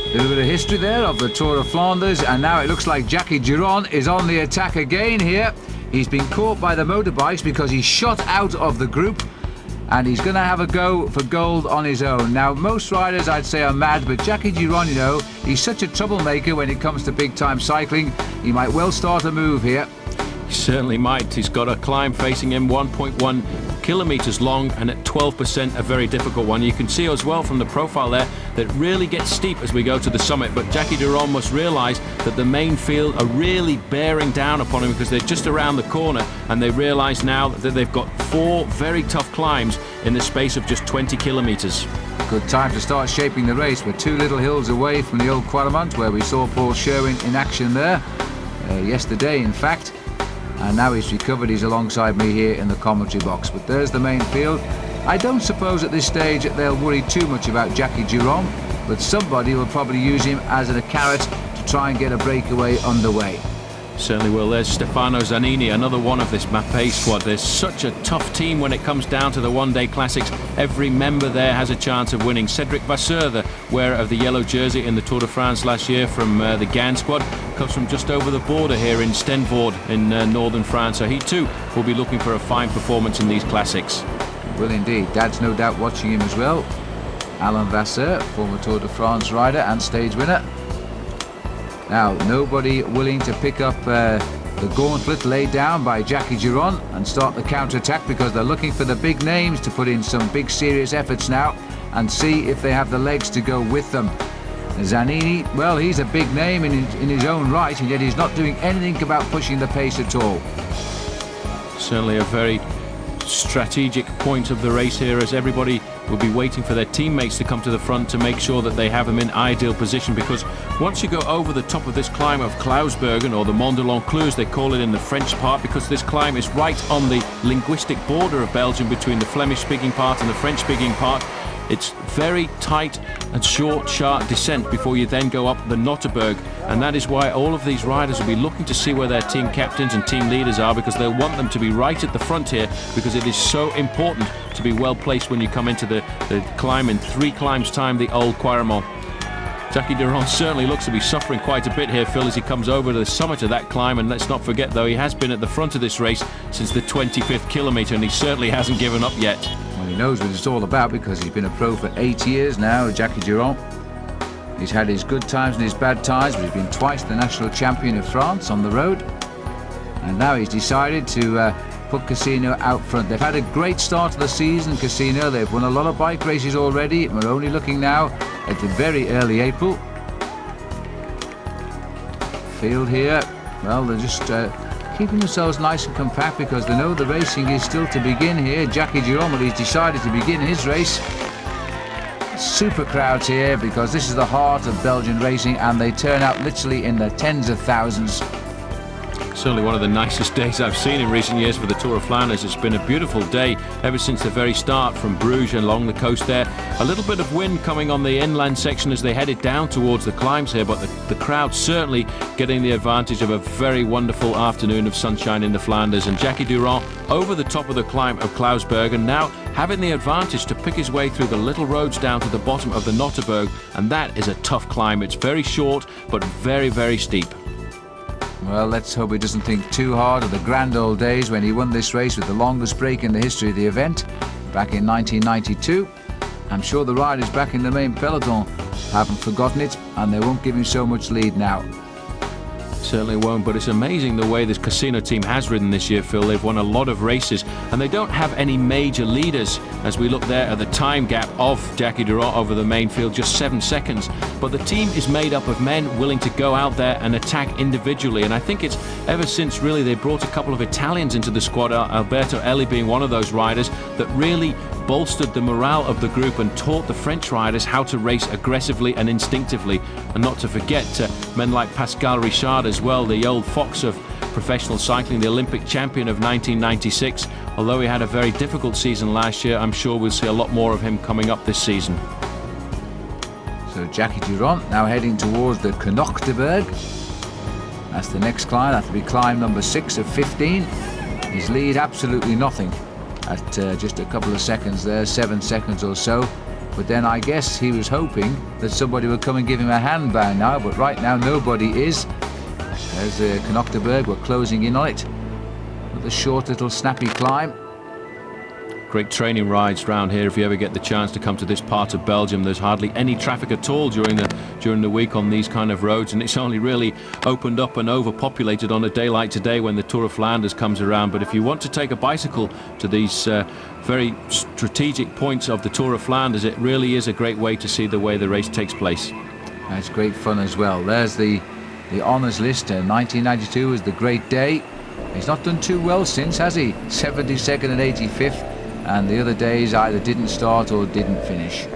Speaker 1: A little bit of history there of the Tour of Flanders, and now it looks like Jackie Giron is on the attack again here. He's been caught by the motorbikes because he shot out of the group, and he's going to have a go for gold on his own. Now, most riders I'd say are mad, but Jackie Giron, you know, he's such a troublemaker when it comes to big-time cycling. He might well start a move here.
Speaker 2: He certainly might. He's got a climb facing him 1.1 kilometers long, and at 12% a very difficult one. You can see as well from the profile there that it really gets steep as we go to the summit, but Jackie Giron must realize that the main field are really bearing down upon him because they're just around the corner, and they realize now that they've got 4 very tough climbs in the space of just 20 kilometers.
Speaker 1: Good time to start shaping the race. We're 2 little hills away from the old Quater, where we saw Paul Sherwin in action there yesterday, in fact. And now he's recovered, he's alongside me here in the commentary box. But there's the main field. I don't suppose at this stage they'll worry too much about Jackie Giron, but somebody will probably use him as a carrot to try and get a breakaway underway.
Speaker 2: Certainly will. There's Stefano Zanini, another one of this Mapei squad. There's such a tough team when it comes down to the one-day classics. Every member there has a chance of winning. Cedric Vasseur, the wearer of the yellow jersey in the Tour de France last year from the Gans squad, comes from just over the border here in Stenvoorde in northern France. So he too will be looking for a fine performance in these classics.
Speaker 1: Will indeed. Dad's no doubt watching him as well. Allan Vasser, former Tour de France rider and stage winner. Now, nobody willing to pick up the gauntlet laid down by Jackie Giron and start the counter-attack, because they're looking for the big names to put in some big serious efforts now and see if they have the legs to go with them. Zanini, well, he's a big name in his own right, and yet he's not doing anything about pushing the pace at all.
Speaker 2: Certainly a very strategic point of the race here, as everybody will be waiting for their teammates to come to the front to make sure that they have them in ideal position, because once you go over the top of this climb of Klausbergen, or the Mont de l'Encluse they call it in the French part, because this climb is right on the linguistic border of Belgium between the Flemish-speaking part and the French-speaking part. It's very tight and short, sharp descent before you then go up the Notterberg, and that is why all of these riders will be looking to see where their team captains and team leaders are, because they'll want them to be right at the front here, because it is so important to be well placed when you come into the climb in 3 climbs time, the old Quaremont. Jackie Durand certainly looks to be suffering quite a bit here, Phil, as he comes over to the summit of that climb. And let's not forget, though, he has been at the front of this race since the 25th kilometre, and he certainly hasn't given up yet.
Speaker 1: Well, he knows what it's all about, because he's been a pro for 8 years now, Jackie Durand. He's had his good times and his bad times, but he's been twice the national champion of France on the road. And now he's decided to put Casino out front. They've had a great start to the season, Casino. They've won a lot of bike races already. We're only looking now at the very early April. Field here, well, they're just keeping themselves nice and compact, because they know the racing is still to begin here. Jackie Durand, he's decided to begin his race. Super crowds here, because this is the heart of Belgian racing, and they turn out literally in the tens of thousands.
Speaker 2: Certainly one of the nicest days I've seen in recent years for the Tour of Flanders. It's been a beautiful day ever since the very start, from Bruges and along the coast there. A little bit of wind coming on the inland section as they headed down towards the climbs here, but the crowd certainly getting the advantage of a very wonderful afternoon of sunshine in the Flanders. And Jackie Durand over the top of the climb of Klausberg, and now having the advantage to pick his way through the little roads down to the bottom of the Notterberg, and that is a tough climb. It's very short but very, very steep.
Speaker 1: Well, let's hope he doesn't think too hard of the grand old days when he won this race with the longest break in the history of the event back in 1992. I'm sure the riders back in the main peloton haven't forgotten it, and they won't give him so much lead now.
Speaker 2: Certainly won't, but it's amazing the way this Casino team has ridden this year, Phil. They've won a lot of races, and they don't have any major leaders. As we look there at the time gap of Jackie Durand over the main field, just 7 seconds. But the team is made up of men willing to go out there and attack individually, and I think it's ever since really they brought a couple of Italians into the squad, Alberto Elli being one of those riders, that really bolstered the morale of the group and taught the French riders how to race aggressively and instinctively. And not to forget men like Pascal Richard as well, the old fox of professional cycling, the Olympic champion of 1996. Although he had a very difficult season last year, I'm sure we'll see a lot more of him coming up this season.
Speaker 1: So Jackie Durand now heading towards the Knochteberg. That's the next climb. That'll be climb number 6 of 15. His lead absolutely nothing at just a couple of seconds there, 7 seconds or so. But then I guess he was hoping that somebody would come and give him a hand by now, but right now nobody is. There's the Knochteberg, we're closing in on it with a short little snappy climb.
Speaker 2: Great training rides round here if you ever get the chance to come to this part of Belgium. There's hardly any traffic at all during the week on these kind of roads, and it's only really opened up and overpopulated on a day like today when the Tour of Flanders comes around. But if you want to take a bicycle to these very strategic points of the Tour of Flanders, it really is a great way to see the way the race takes place.
Speaker 1: That's great fun as well. There's the honours list. 1992 was the great day. He's not done too well since, has he? 72nd and 85th. And the other days either didn't start or didn't finish.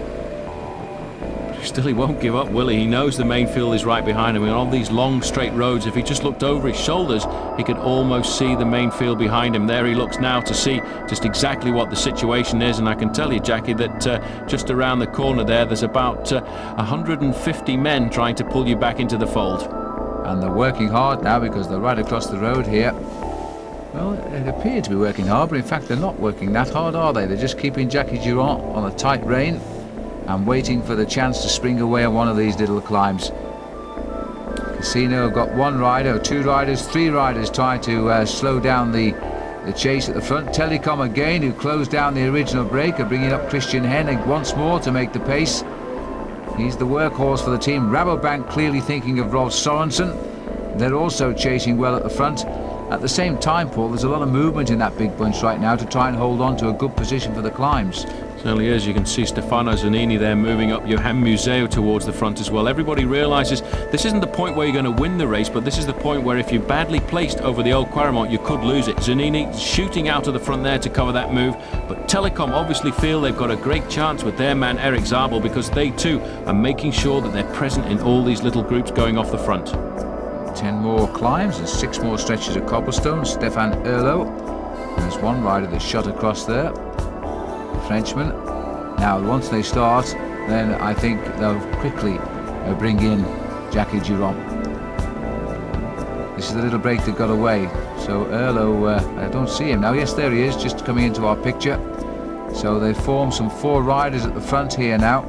Speaker 2: Still, he won't give up, will he? He knows the main field is right behind him, and on these long straight roads, if he just looked over his shoulders, he could almost see the main field behind him. There he looks now to see just exactly what the situation is, and I can tell you, Jackie, that just around the corner there's about 150 men trying to pull you back into the fold.
Speaker 1: And they're working hard now, because they're right across the road here. Well, it appeared to be working hard, but in fact they're not working that hard, are they? They're just keeping Jackie Durand on a tight rein and waiting for the chance to spring away on one of these little climbs. Casino have got one rider, 2 riders, 3 riders trying to slow down the chase at the front. Telecom again, who closed down the original break, are bringing up Christian Hennig once more to make the pace. He's the workhorse for the team. Rabobank clearly thinking of Rolf Sorensen. They're also chasing well at the front. At the same time, Paul, there's a lot of movement in that big bunch right now to try and hold on to a good position for the climbs.
Speaker 2: Certainly is. You can see Stefano Zanini there moving up, Johan Museo towards the front as well. Everybody realises this isn't the point where you're going to win the race, but this is the point where if you're badly placed over the old Quaremont, you could lose it. Zanini shooting out of the front there to cover that move, but Telecom obviously feel they've got a great chance with their man Eric Zabel, because they too are making sure that they're present in all these little groups going off the front.
Speaker 1: 10 more climbs and 6 more stretches of cobblestone. Stefan Erlo. There's one rider that's shot across there. Frenchman. Now once they start, then I think they'll quickly bring in Jackie Durand. This is the little break that got away. So Erlo, I don't see him now. Yes, there he is, just coming into our picture. So they form some 4 riders at the front here now.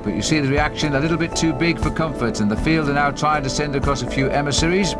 Speaker 1: But you see the reaction, a little bit too big for comfort, and the field are now trying to send across a few emissaries.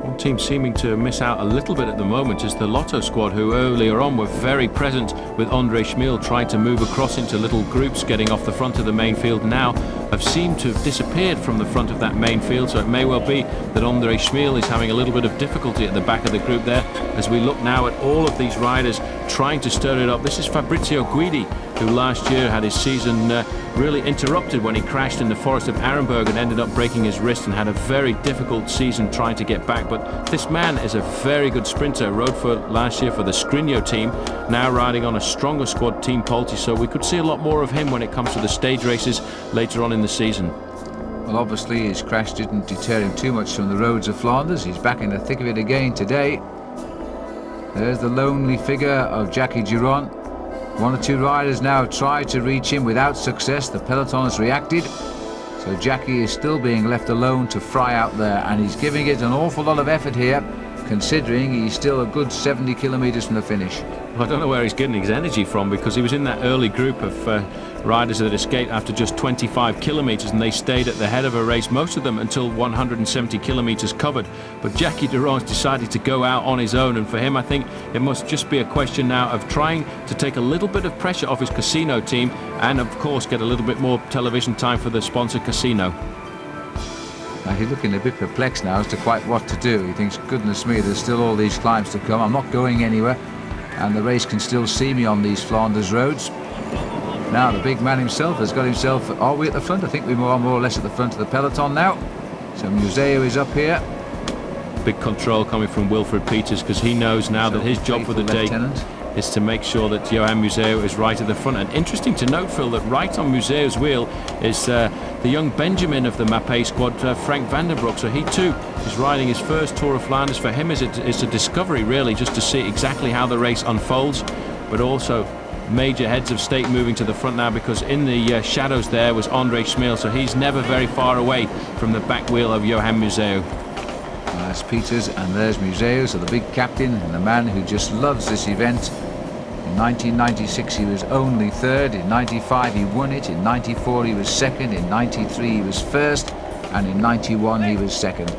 Speaker 2: One team seeming to miss out a little bit at the moment is the Lotto squad, who earlier on were very present with Andre Schmil trying to move across into little groups getting off the front of the main field. Now have seemed to have disappeared from the front of that main field, so it may well be that Andre Schmil is having a little bit of difficulty at the back of the group there as we look now at all of these riders trying to stir it up. This is Fabrizio Guidi, who last year had his season really interrupted when he crashed in the forest of Arenberg and ended up breaking his wrist and had a very difficult season trying to get back. But this man is a very good sprinter, rode for last year for the Scrigno team, now riding on a stronger squad, Team Polti, so we could see a lot more of him when it comes to the stage races later on in the season.
Speaker 1: Well, obviously his crash didn't deter him too much from the roads of Flanders. He's back in the thick of it again today. There's the lonely figure of Jackie Durand. 1 or 2 riders now try to reach him without success. The peloton has reacted. So Jackie is still being left alone to fry out there, and he's giving it an awful lot of effort here, considering he's still a good 70 kilometres from the finish.
Speaker 2: Well, I don't know where he's getting his energy from, because he was in that early group of riders that escaped after just 25 kilometres, and they stayed at the head of a race, most of them until 170 kilometres covered. But Jackie Durand's decided to go out on his own, and for him I think it must just be a question now of trying to take a little bit of pressure off his Casino team, and of course get a little bit more television time for the sponsor Casino.
Speaker 1: Now he's looking a bit perplexed now as to quite what to do. He thinks, goodness me, there's still all these climbs to come. I'm not going anywhere, and the race can still see me on these Flanders roads. Now the big man himself has got himself, are we at the front? I think we are more or less at the front of the peloton now. So Museo is up here.
Speaker 2: Big control coming from Wilfred Peters, because he knows now that his job for the day is to make sure that Johan Museo is right at the front. And interesting to note, Phil, that right on Museo's wheel is the young Benjamin of the Mappé squad, Frank Vandenbroek. So he too is riding his first Tour of Flanders. For him it's a discovery really, just to see exactly how the race unfolds, but also major heads of state moving to the front now, because in the shadows there was Andre Schmil, so he's never very far away from the back wheel of Johan Museo.
Speaker 1: There's Peters and there's Museo, so the big captain and the man who just loves this event. In 1996 he was only 3rd, in 95 he won it, in 94 he was 2nd, in 93 he was 1st, and in 91 he was 2nd.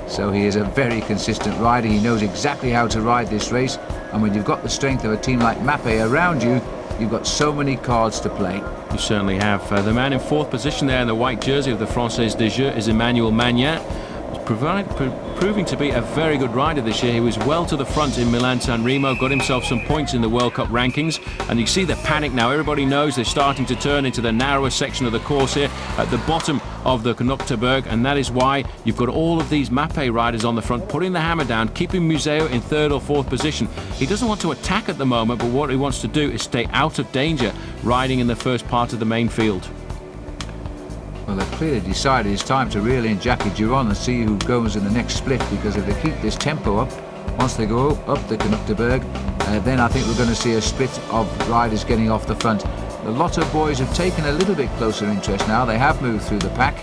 Speaker 1: So he is a very consistent rider. He knows exactly how to ride this race, and when you've got the strength of a team like Mappé around you, you've got so many cards to play.
Speaker 2: You certainly have. The man in 4th position there in the white jersey of the Française des Jeux is Emmanuel Magnin. Proving to be a very good rider this year. He was well to the front in Milan-San Remo, got himself some points in the World Cup rankings, and you see the panic now. Everybody knows they're starting to turn into the narrower section of the course here at the bottom of the Koppenberg, and that is why you've got all of these Mappé riders on the front putting the hammer down, keeping Museo in 3rd or 4th position. He doesn't want to attack at the moment, but what he wants to do is stay out of danger riding in the first part of the main field.
Speaker 1: Well, they've clearly decided it's time to reel in Jackie Durand and see who goes in the next split, because if they keep this tempo up, once they go up the Koppenberg, then I think we're going to see a split of riders getting off the front. The Lotto boys have taken a little bit closer interest now. They have moved through the pack,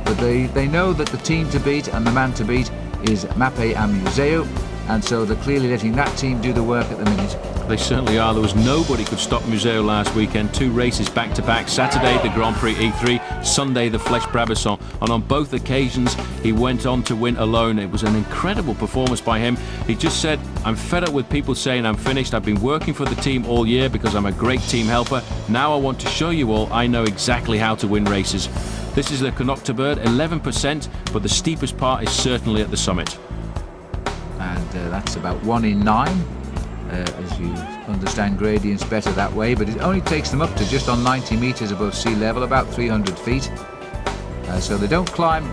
Speaker 1: but they know that the team to beat and the man to beat is Mappé and Museo, and so they're clearly letting that team do the work at the minute.
Speaker 2: They certainly are. There was nobody could stop Museo last weekend. 2 races back to back. Saturday the Grand Prix E3, Sunday the Flèche Brabazon, and on both occasions he went on to win alone. It was an incredible performance by him. He just said, I'm fed up with people saying I'm finished. I've been working for the team all year because I'm a great team helper. Now I want to show you all I know exactly how to win races. This is the Koppenberg, 11%, but the steepest part is certainly at the summit.
Speaker 1: And that's about 1 in 9, as you understand gradients better that way, but it only takes them up to just on 90 meters above sea level, about 300 feet. So they don't climb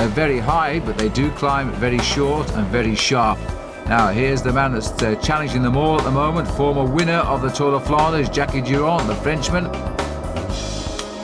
Speaker 1: very high, but they do climb very short and very sharp. Now here's the man that's challenging them all at the moment, former winner of the Tour of Flanders, Jackie Durand, the Frenchman.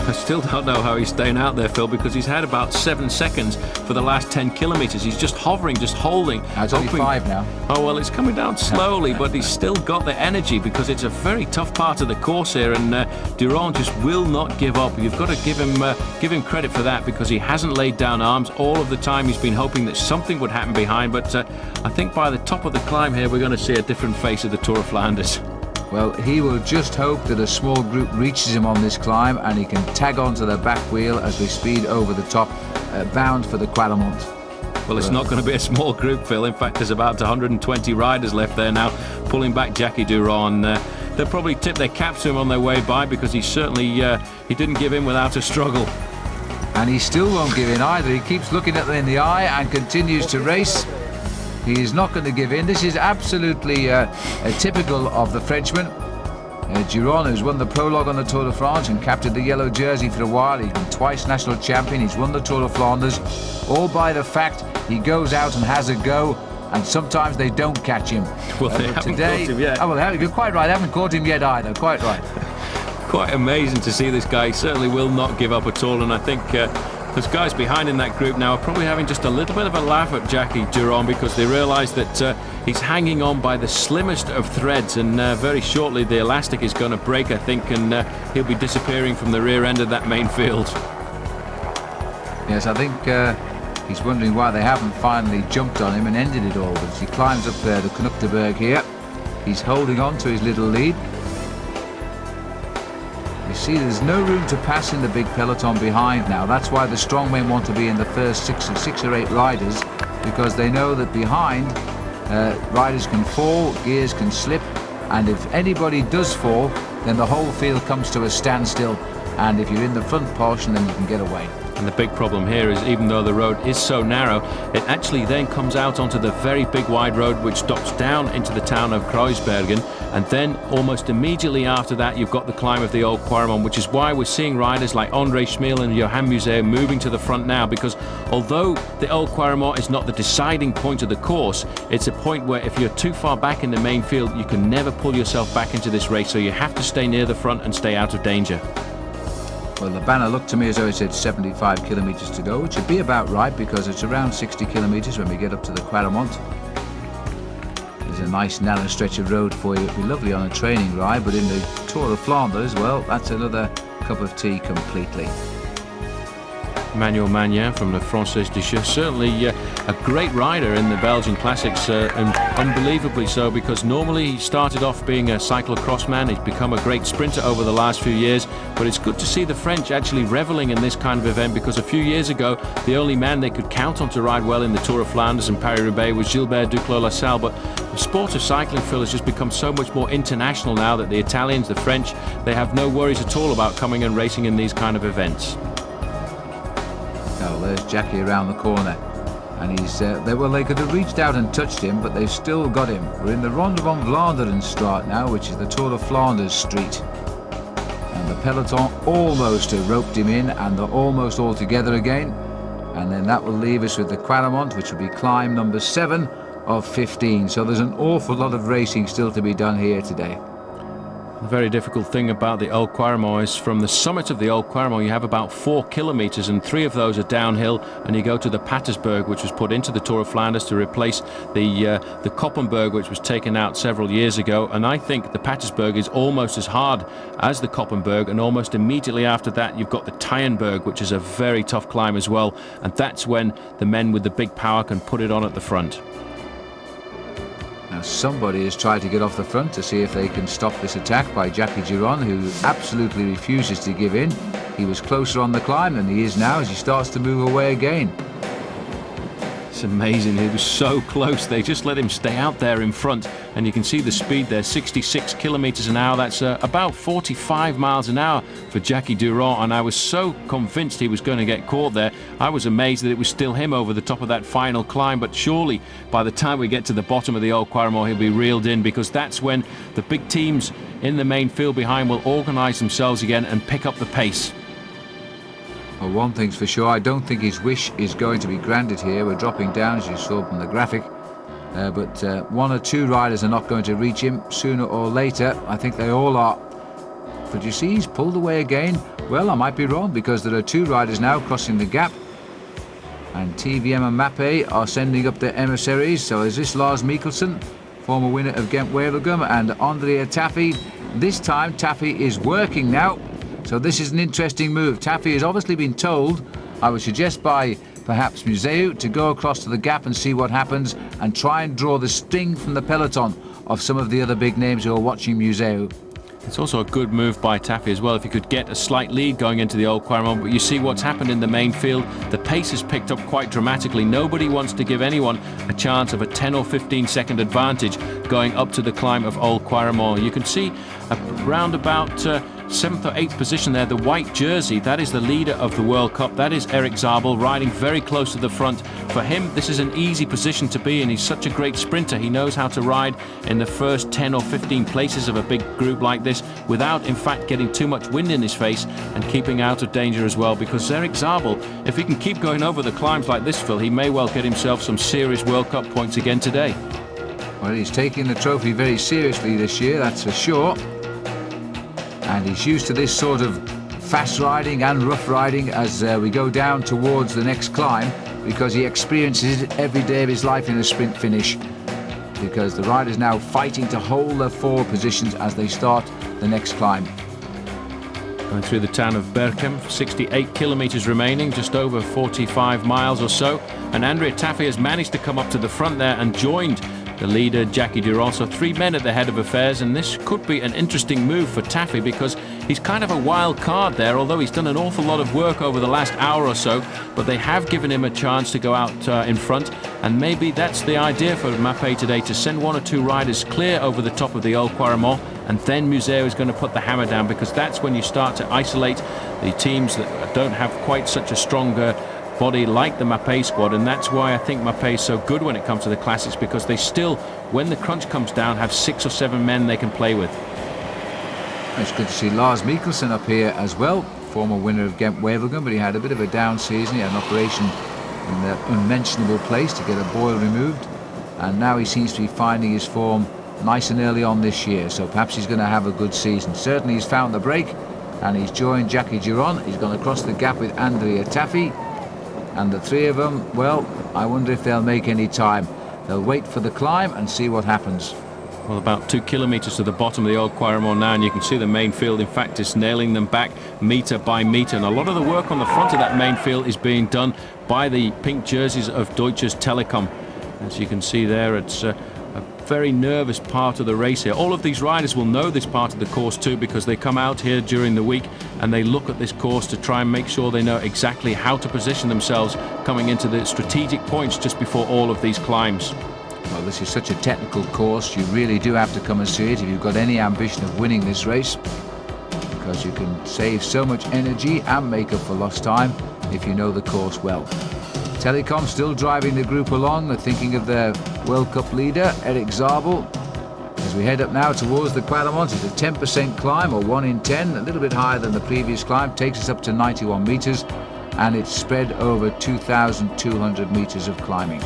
Speaker 2: I still don't know how he's staying out there, Phil, because he's had about 7 seconds for the last 10 kilometers. He's just hovering, just holding.
Speaker 1: It's only 5 now.
Speaker 2: Oh, well, it's coming down slowly, but he's still got the energy because it's a very tough part of the course here, and Durand just will not give up. You've got to give him credit for that, because he hasn't laid down arms. All of the time he's been hoping that something would happen behind, but I think by the top of the climb here, we're going to see a different face of the Tour of Flanders.
Speaker 1: Well, he will just hope that a small group reaches him on this climb and he can tag onto the back wheel as they speed over the top, bound for the Quater Mont.
Speaker 2: Well, it's not going to be a small group, Phil. In fact, there's about 120 riders left there now, pulling back Jackie Durand. They'll probably tip their caps to him on their way by, because he certainly he didn't give in without a struggle.
Speaker 1: And he still won't give in either. He keeps looking at them in the eye and continues to race. He is not going to give in. This is absolutely typical of the Frenchman. Durand, who's won the prologue on the Tour de France and captained the yellow jersey for a while. He's been twice national champion. He's won the Tour of Flanders, all by the fact he goes out and has a go, and sometimes they don't catch him.
Speaker 2: Well, they haven't caught him yet.
Speaker 1: Oh, well, you're quite right. They haven't caught him yet either. Quite right.
Speaker 2: Quite amazing to see this guy. He certainly will not give up at all, and I think those guys behind in that group now are probably having just a little bit of a laugh at Jackie Durand, because they realise that he's hanging on by the slimmest of threads, and very shortly the elastic is going to break, I think, and he'll be disappearing from the rear end of that main field.
Speaker 1: Yes, I think he's wondering why they haven't finally jumped on him and ended it all. But as he climbs up there, the Koppenberg here, he's holding on to his little lead. You see, there's no room to pass in the big peloton behind now. That's why the strongmen want to be in the first six or eight riders, because they know that behind, riders can fall, gears can slip, and if anybody does fall, then the whole field comes to a standstill, and if you're in the front portion, then you can get away.
Speaker 2: And the big problem here is, even though the road is so narrow, it actually then comes out onto the very big wide road which stops down into the town of Kleiss Burg, and then almost immediately after that you've got the climb of the Old Quater, which is why we're seeing riders like André Schmeel and Johan Museeuw moving to the front now, because although the Old Quater is not the deciding point of the course, it's a point where if you're too far back in the main field, you can never pull yourself back into this race, so you have to stay near the front and stay out of danger.
Speaker 1: Well, the banner looked to me as though it said 75 kilometres to go, which would be about right, because it's around 60 kilometres when we get up to the Quater Mont. There's a nice narrow stretch of road for you. It'd be lovely on a training ride, but in the Tour of Flanders, well, that's another cup of tea completely.
Speaker 2: Manuel Magnin from the Française des Jeux, certainly a great rider in the Belgian Classics, and unbelievably so, because normally he started off being a cyclocross man. He's become a great sprinter over the last few years, but it's good to see the French actually reveling in this kind of event, because a few years ago the only man they could count on to ride well in the Tour of Flanders and Paris-Roubaix was Gilbert Duclos-Lassalle, but the sport of cycling, Phil, has just become so much more international now that the Italians, the French, they have no worries at all about coming and racing in these kind of events.
Speaker 1: Oh, there's Jackie around the corner, and he's they could have reached out and touched him, but they've still got him. We're in the Ronde van Vlaanderenstraat now, which is the Tour of Flanders street, and the peloton almost have roped him in, and they're almost all together again, and then that will leave us with the Quater Mont, which will be climb number 7 of 15. So there's an awful lot of racing still to be done here today.
Speaker 2: The very difficult thing about the Old Quater is from the summit of the Old Quater you have about 4 kilometres, and 3 of those are downhill, and you go to the Patersberg, which was put into the Tour of Flanders to replace the Koppenberg, which was taken out several years ago. And I think the Patersberg is almost as hard as the Koppenberg, and almost immediately after that you've got the Tyenberg, which is a very tough climb as well, and that's when the men with the big power can put it on at the front.
Speaker 1: Now somebody has tried to get off the front to see if they can stop this attack by Jackie Durand, who absolutely refuses to give in. He was closer on the climb than he is now as he starts to move away again.
Speaker 2: It's amazing, he was so close. They just let him stay out there in front, and you can see the speed there, 66 kilometers an hour. That's about 45 miles an hour for Jackie Durand, and I was so convinced he was going to get caught there. I was amazed that it was still him over the top of that final climb, but surely by the time we get to the bottom of the Old Quaremont, he'll be reeled in, because that's when the big teams in the main field behind will organise themselves again and pick up the pace.
Speaker 1: Well, one thing's for sure, I don't think his wish is going to be granted here. We're dropping down, as you saw from the graphic. But one or two riders are not going to reach him sooner or later. I think they all are. But you see, he's pulled away again. Well, I might be wrong, because there are two riders now crossing the gap. And TVM and Mappé are sending up their emissaries. So is this Lars Mikkelsen, former winner of Ghent-Wevelgem, and Andrea Taffy? This time Taffy is working now. So this is an interesting move. Taffy has obviously been told, I would suggest by perhaps Museu, to go across to the gap and see what happens and try and draw the sting from the peloton of some of the other big names who are watching Museu.
Speaker 2: It's also a good move by Taffy as well, if he could get a slight lead going into the Old Quaremont. But you see what's happened in the main field. The pace has picked up quite dramatically. Nobody wants to give anyone a chance of a 10 or 15 second advantage going up to the climb of Old Quaremont. You can see around about 7th or 8th position there, the white jersey, that is the leader of the World Cup. That is Erik Zabel, riding very close to the front. For him, this is an easy position to be in. He's such a great sprinter. He knows how to ride in the first 10 or 15 places of a big group like this without, in fact, getting too much wind in his face and keeping out of danger as well. Because Erik Zabel, if he can keep going over the climbs like this, Phil, he may well get himself some serious World Cup points again today.
Speaker 1: Well, he's taking the trophy very seriously this year, that's for sure. And he's used to this sort of fast riding and rough riding as we go down towards the next climb, because he experiences it every day of his life in a sprint finish. Because the riders now fighting to hold their forward positions as they start the next climb.
Speaker 2: Going through the town of Berchem, 68 kilometers remaining, just over 45 miles or so. And Andrea Taffy has managed to come up to the front there and joined the leader, Jackie Durand. So 3 men at the head of affairs, and this could be an interesting move for Taffy, because he's kind of a wild card there, although he's done an awful lot of work over the last hour or so. But they have given him a chance to go out in front, and maybe that's the idea for Mappé today, to send one or two riders clear over the top of the Old Quaremont, and then Museu is going to put the hammer down, because that's when you start to isolate the teams that don't have quite such a stronger body like the Mappé squad. And that's why I think Mappé is so good when it comes to the classics, because they still, when the crunch comes down, have 6 or 7 men they can play with.
Speaker 1: It's good to see Lars Mikkelsen up here as well, former winner of Ghent-Wevelgem, but he had a bit of a down season. He had an operation in that unmentionable place to get a boil removed, and now he seems to be finding his form nice and early on this year, so perhaps he's going to have a good season. Certainly he's found the break, and he's joined Jackie Durand. He's gone across the gap with Andrea Taffy. And the three of them, well, I wonder if they'll make any time. They'll wait for the climb and see what happens.
Speaker 2: Well, about 2 kilometers to the bottom of the Old Quaremont now, and you can see the main field, in fact, is nailing them back meter by meter. And a lot of the work on the front of that main field is being done by the pink jerseys of Deutsches Telekom. As you can see there, it's a very nervous part of the race here. All of these riders will know this part of the course too, because they come out here during the week and they look at this course to try and make sure they know exactly how to position themselves coming into the strategic points just before all of these climbs.
Speaker 1: Well, this is such a technical course, you really do have to come and see it if you've got any ambition of winning this race, because you can save so much energy and make up for lost time if you know the course well. Telekom still driving the group along, thinking of their World Cup leader, Erik Zabel. As we head up now towards the Quaremont, it's a 10% climb, or 1 in 10, a little bit higher than the previous climb, takes us up to 91 meters, and it's spread over 2,200 meters of climbing.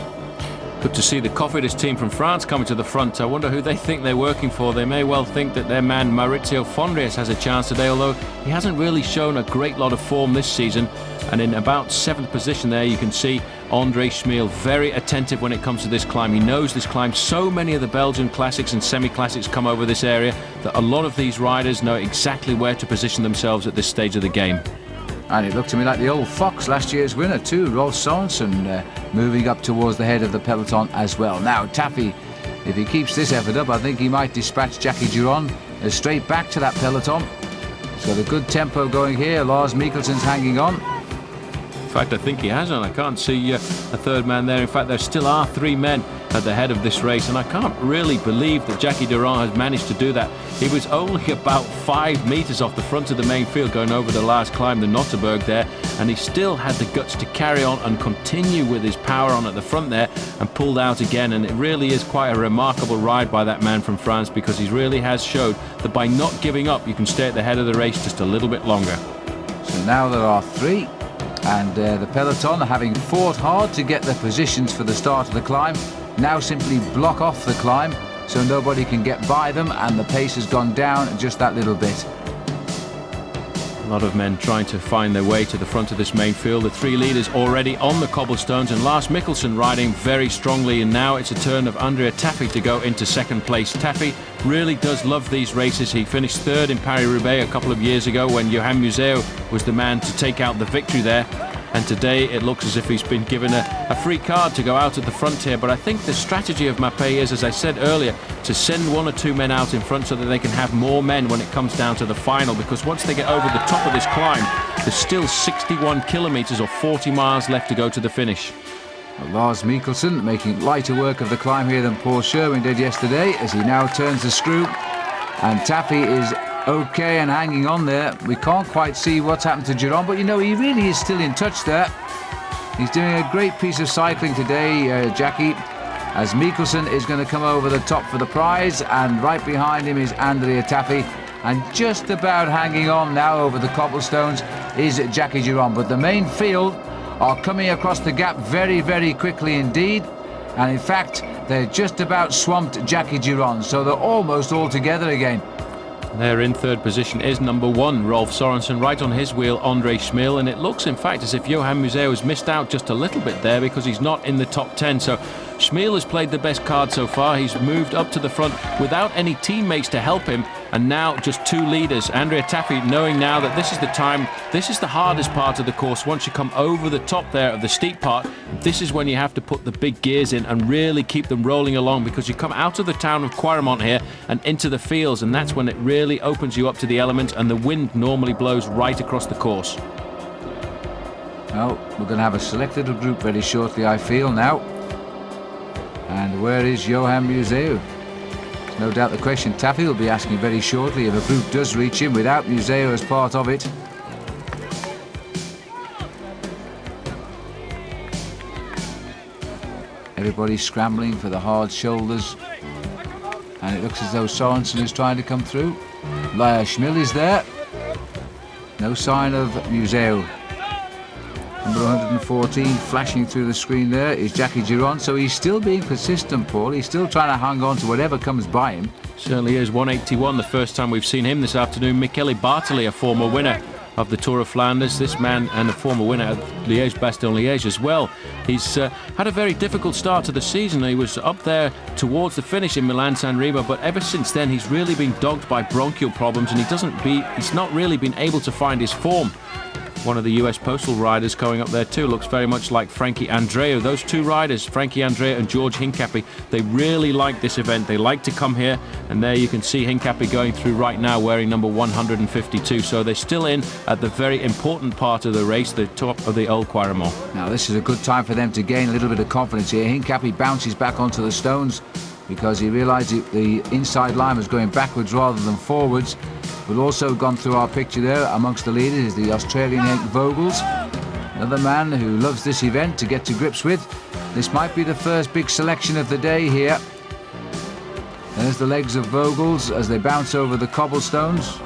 Speaker 2: Good to see the Cofidis team from France coming to the front. I wonder who they think they're working for. They may well think that their man Maurizio Fondries has a chance today, although he hasn't really shown a great lot of form this season. And in about 7th position there, you can see André Schmiel, very attentive when it comes to this climb. He knows this climb. So many of the Belgian classics and semi-classics come over this area that a lot of these riders know exactly where to position themselves at this stage of the game.
Speaker 1: And it looked to me like the old fox, last year's winner too, Roche Sorensen, moving up towards the head of the peloton as well. Now Taffy, if he keeps this effort up, I think he might dispatch Jackie Durand straight back to that peloton. He's got a good tempo going here. Lars Mikkelsen's hanging on.
Speaker 2: fact, I think he has, and I can't see a third man there. In fact, there still are 3 men at the head of this race, and I can't really believe that Jackie Durand has managed to do that. He was only about 5 meters off the front of the main field going over the last climb, the Notterberg there, and he still had the guts to carry on and continue with his power on at the front there and pulled out again. And it really is quite a remarkable ride by that man from France, because he really has showed that by not giving up, you can stay at the head of the race just a little bit longer.
Speaker 1: So now there are 3, and the peloton, having fought hard to get their positions for the start of the climb, now simply block off the climb so nobody can get by them, and the pace has gone down just that little bit.
Speaker 2: A lot of men trying to find their way to the front of this main field. The 3 leaders already on the cobblestones, and Lars Mikkelsen riding very strongly, and now it's a turn of Andrea Taffy to go into second place. Taffy really does love these races. He finished 3rd in Paris-Roubaix a couple of years ago when Johan Museeuw was the man to take out the victory there. And today it looks as if he's been given a free card to go out at the front here. But I think the strategy of Mappé is, as I said earlier, to send 1 or 2 men out in front so that they can have more men when it comes down to the final. Because once they get over the top of this climb, there's still 61 kilometers or 40 miles left to go to the finish.
Speaker 1: Well, Lars Mikkelsen making lighter work of the climb here than poor Sherwin did yesterday, as he now turns the screw. And Taffy is okay and hanging on there. We can't quite see what's happened to Durand, but you know, he really is still in touch there. He's doing a great piece of cycling today, Jackie, as Mikkelsen is going to come over the top for the prize, and right behind him is Andrea Taffy, and just about hanging on now over the cobblestones is Jackie Durand. But the main field are coming across the gap very, very quickly indeed, and in fact they're just about swamped Jackie Durand, so they're almost all together again.
Speaker 2: There in 3rd position is number 1, Rolf Sorensen, right on his wheel, Andre Schmil, and it looks in fact as if Johan Museeuw has missed out just a little bit there because he's not in the top 10. So Schmil has played the best card so far. He's moved up to the front without any teammates to help him, and now just 2 leaders. Andrea Taffy knowing now that this is the time, this is the hardest part of the course. Once you come over the top there of the steep part, this is when you have to put the big gears in and really keep them rolling along, because you come out of the town of Quaremont here and into the fields, and that's when it really opens you up to the elements, and the wind normally blows right across the course.
Speaker 1: Well, we're going to have a selected group very shortly, I feel now. And where is Johan Museeuw? There's no doubt the question Taffy will be asking very shortly if a group does reach him without Museeuw as part of it. Everybody's scrambling for the hard shoulders, and it looks as though Sorensen is trying to come through. Schmil is there. No sign of Museeuw. Number 114 flashing through the screen there is Jackie Durand, so he's still being persistent, Paul. He's still trying to hang on to whatever comes by him.
Speaker 2: Certainly is. 181, the first time we've seen him this afternoon. Mikela Bartoli, a former winner of the Tour of Flanders, this man, and a former winner of Liège-Bastogne-Liège as well. He's had a very difficult start to the season. He was up there towards the finish in Milan-San Remo, but ever since then he's really been dogged by bronchial problems, and he's not really been able to find his form. One of the US Postal riders going up there too looks very much like Frankie Andreu. Those 2 riders, Frankie Andreu and George Hincapie, they really like this event. They like to come here, and there you can see Hincapie going through right now wearing number 152. So they're still in at the very important part of the race, the top of the Old Quaremont.
Speaker 1: Now this is a good time for them to gain a little bit of confidence here. Hincapie bounces back onto the stones because he realised the inside line was going backwards rather than forwards. We've also gone through our picture there. Amongst the leaders is the Australian Henk Vogels, another man who loves this event to get to grips with. This might be the first big selection of the day here. There's the legs of Vogels as they bounce over the cobblestones.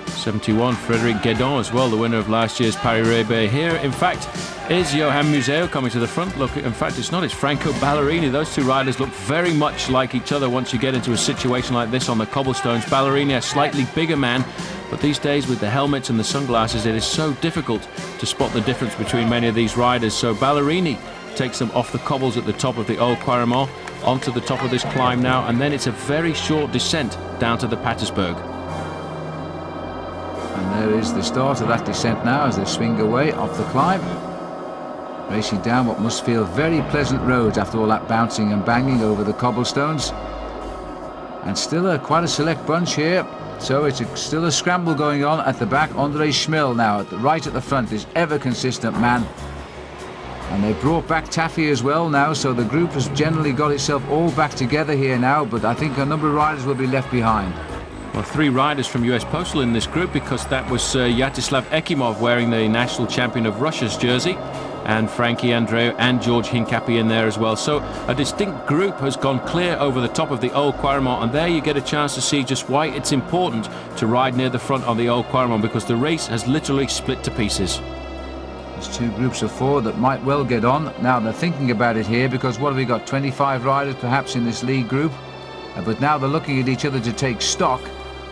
Speaker 2: 71, Frédéric Guédon as well, the winner of last year's Paris-Roubaix. Here, in fact, is Johan Museeuw coming to the front. Look, in fact, it's not, it's Franco Ballerini. Those 2 riders look very much like each other once you get into a situation like this on the cobblestones. Ballerini, a slightly bigger man, but these days with the helmets and the sunglasses, it is so difficult to spot the difference between many of these riders. So Ballerini takes them off the cobbles at the top of the Old Quaremont onto the top of this climb now, and then it's a very short descent down to the Patersburg.
Speaker 1: And there is the start of that descent now as they swing away off the climb, racing down what must feel very pleasant roads after all that bouncing and banging over the cobblestones. And still quite a select bunch here. So it's still a scramble going on at the back. Andre Schmil now right at the front, this ever-consistent man. And they brought back Taffy as well now, so the group has generally got itself all back together here now, but I think a number of riders will be left behind.
Speaker 2: Well, 3 riders from US Postal in this group, because that was Yaroslav Ekimov wearing the national champion of Russia's jersey, and Frankie Andreu and George Hincapie in there as well. So a distinct group has gone clear over the top of the Old Quaremont, and there you get a chance to see just why it's important to ride near the front on the Old Quaremont, because the race has literally split to pieces.
Speaker 1: There's 2 groups of 4 that might well get on. Now they're thinking about it here, because what have we got, 25 riders perhaps in this lead group? But now they're looking at each other to take stock,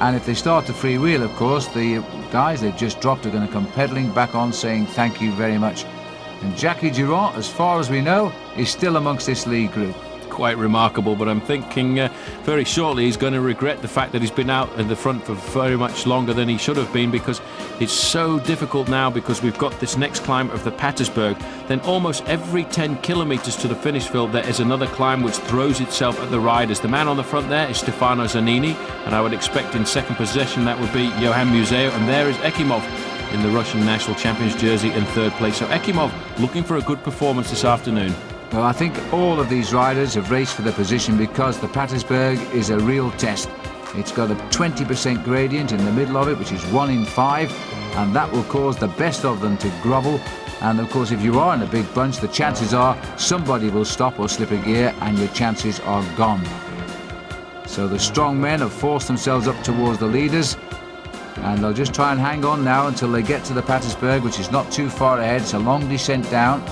Speaker 1: and if they start to freewheel, of course, the guys they've just dropped are going to come pedalling back on saying thank you very much. And Jackie Durand, as far as we know, is still amongst this lead group.
Speaker 2: Quite remarkable, but I'm thinking very shortly he's going to regret the fact that he's been out in the front for very much longer than he should have been, because it's so difficult now, because we've got this next climb of the Patersburg. Then almost every 10 kilometers to the finish field there is another climb which throws itself at the riders. The man on the front there is Stefano Zanini, and I would expect in second position that would be Johan Museo, and there is Ekimov in the Russian national champions jersey in 3rd place. So Ekimov looking for a good performance this afternoon.
Speaker 1: Well, I think all of these riders have raced for their position, because the Patersburg is a real test. It's got a 20% gradient in the middle of it, which is 1 in 5, and that will cause the best of them to grovel. And of course, if you are in a big bunch, the chances are somebody will stop or slip a gear and your chances are gone. So the strong men have forced themselves up towards the leaders, and they'll just try and hang on now until they get to the Patersburg, which is not too far ahead. It's a long descent down.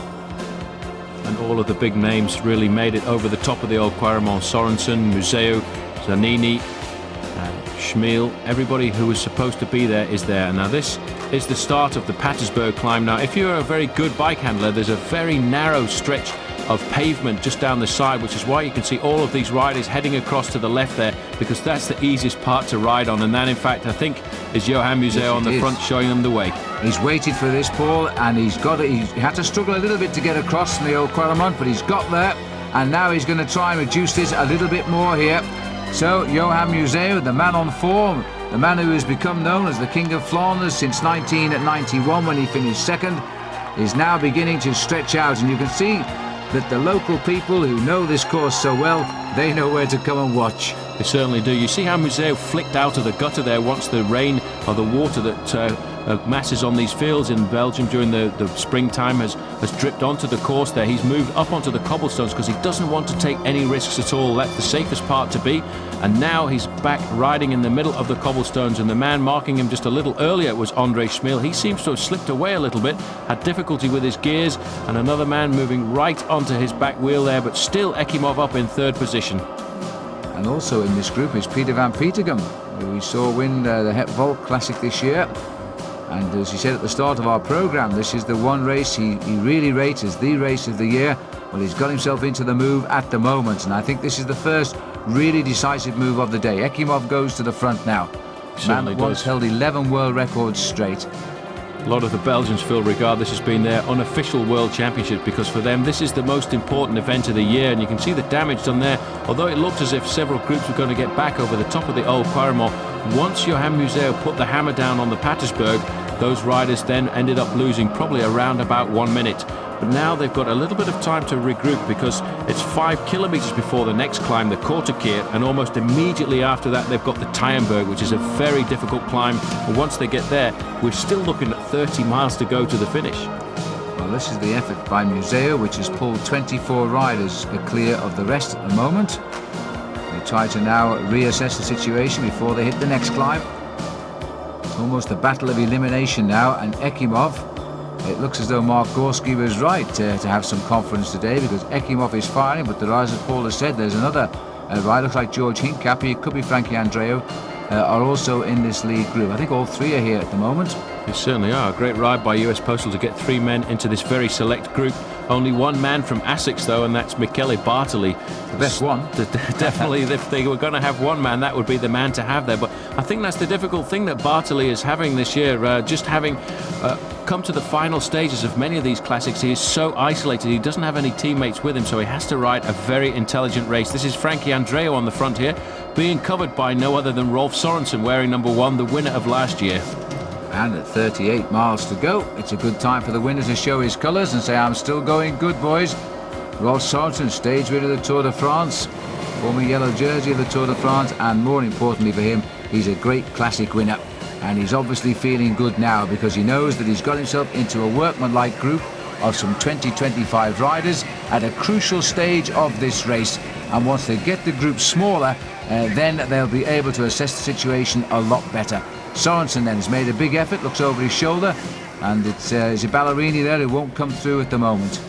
Speaker 2: And all of the big names really made it over the top of the Old Quaremont. Sorensen, Museo, Zanini, Schmil, everybody who was supposed to be there is there. Now this is the start of the Patersburg climb. Now if you're a very good bike handler, there's a very narrow stretch of pavement just down the side, which is why you can see all of these riders heading across to the left there, because that's the easiest part to ride on. And that, in fact, I think is Johan Museo on the front showing them the way.
Speaker 1: He's waited for this, Paul, and he had to struggle a little bit to get across from the Old Quaremont, but he's got there, and now he's going to try and reduce this a little bit more here. So Johan Museo, the man on form, the man who has become known as the King of Flanders since 1991 when he finished 2nd, is now beginning to stretch out, and you can see that the local people who know this course so well, they know where to come and watch.
Speaker 2: They certainly do. You see how Museo flicked out of the gutter there once the rain or the water that masses on these fields in Belgium during the springtime has dripped onto the course there. He's moved up onto the cobblestones because he doesn't want to take any risks at all. That's the safest part to be. And now he's back riding in the middle of the cobblestones, and the man marking him just a little earlier was Andre Schmil. He seems to have slipped away a little bit, had difficulty with his gears, and another man moving right onto his back wheel there, but still Ekimov up in 3rd position.
Speaker 1: And also in this group is Peter van Petegem, who we saw win the Het Volk Classic this year. And as he said at the start of our programme, this is the one race he really rates as the race of the year. Well, he's got himself into the move at the moment, and I think this is the first really decisive move of the day. Ekimov goes to the front now. Man that once held 11 world records straight.
Speaker 2: A lot of the Belgians feel regard this as being their unofficial World Championship, because for them this is the most important event of the year, and you can see the damage done there. Although it looked as if several groups were going to get back over the top of the Old Quaremont, once Johan Museo put the hammer down on the Patersburg, those riders then ended up losing probably around about 1 minute. But now they've got a little bit of time to regroup, because it's 5 kilometers before the next climb, the Quater, and almost immediately after that they've got the Tyenberg, which is a very difficult climb. And once they get there, we're still looking at 30 miles to go to the finish.
Speaker 1: Well, this is the effort by Museo, which has pulled 24 riders clear of the rest at the moment. They try to now reassess the situation before they hit the next climb. It's almost a battle of elimination now, and Ekimov, it looks as though Mark Gorski was right to have some confidence today, because Ekimov is firing, but there are, as Paul has said, there's another rider, looks like George Hincapie, it could be Frankie Andreu, are also in this lead group. I think all 3 are here at the moment.
Speaker 2: They certainly are. A great ride by US Postal to get 3 men into this very select group. Only 1 man from Essex though, and that's Mikela Bartoli.
Speaker 1: The best one.
Speaker 2: Definitely, if they were going to have 1 man, that would be the man to have there. But I think that's the difficult thing that Bartoli is having this year, just having come to the final stages of many of these classics. He is so isolated, he doesn't have any teammates with him, so he has to ride a very intelligent race. This is Frankie Andreu on the front here, being covered by no other than Rolf Sorensen, wearing number 1, the winner of last year.
Speaker 1: And at 38 miles to go, it's a good time for the winner to show his colours and say, I'm still going good, boys. Rolf Sorensen, stage winner of the Tour de France, former yellow jersey of the Tour de France, and more importantly for him, he's a great classic winner. And he's obviously feeling good now because he knows that he's got himself into a workmanlike group of some 20-25 riders at a crucial stage of this race. And once they get the group smaller, then they'll be able to assess the situation a lot better. Sorensen then has made a big effort, looks over his shoulder, and it's a Ballerini there who won't come through at the moment.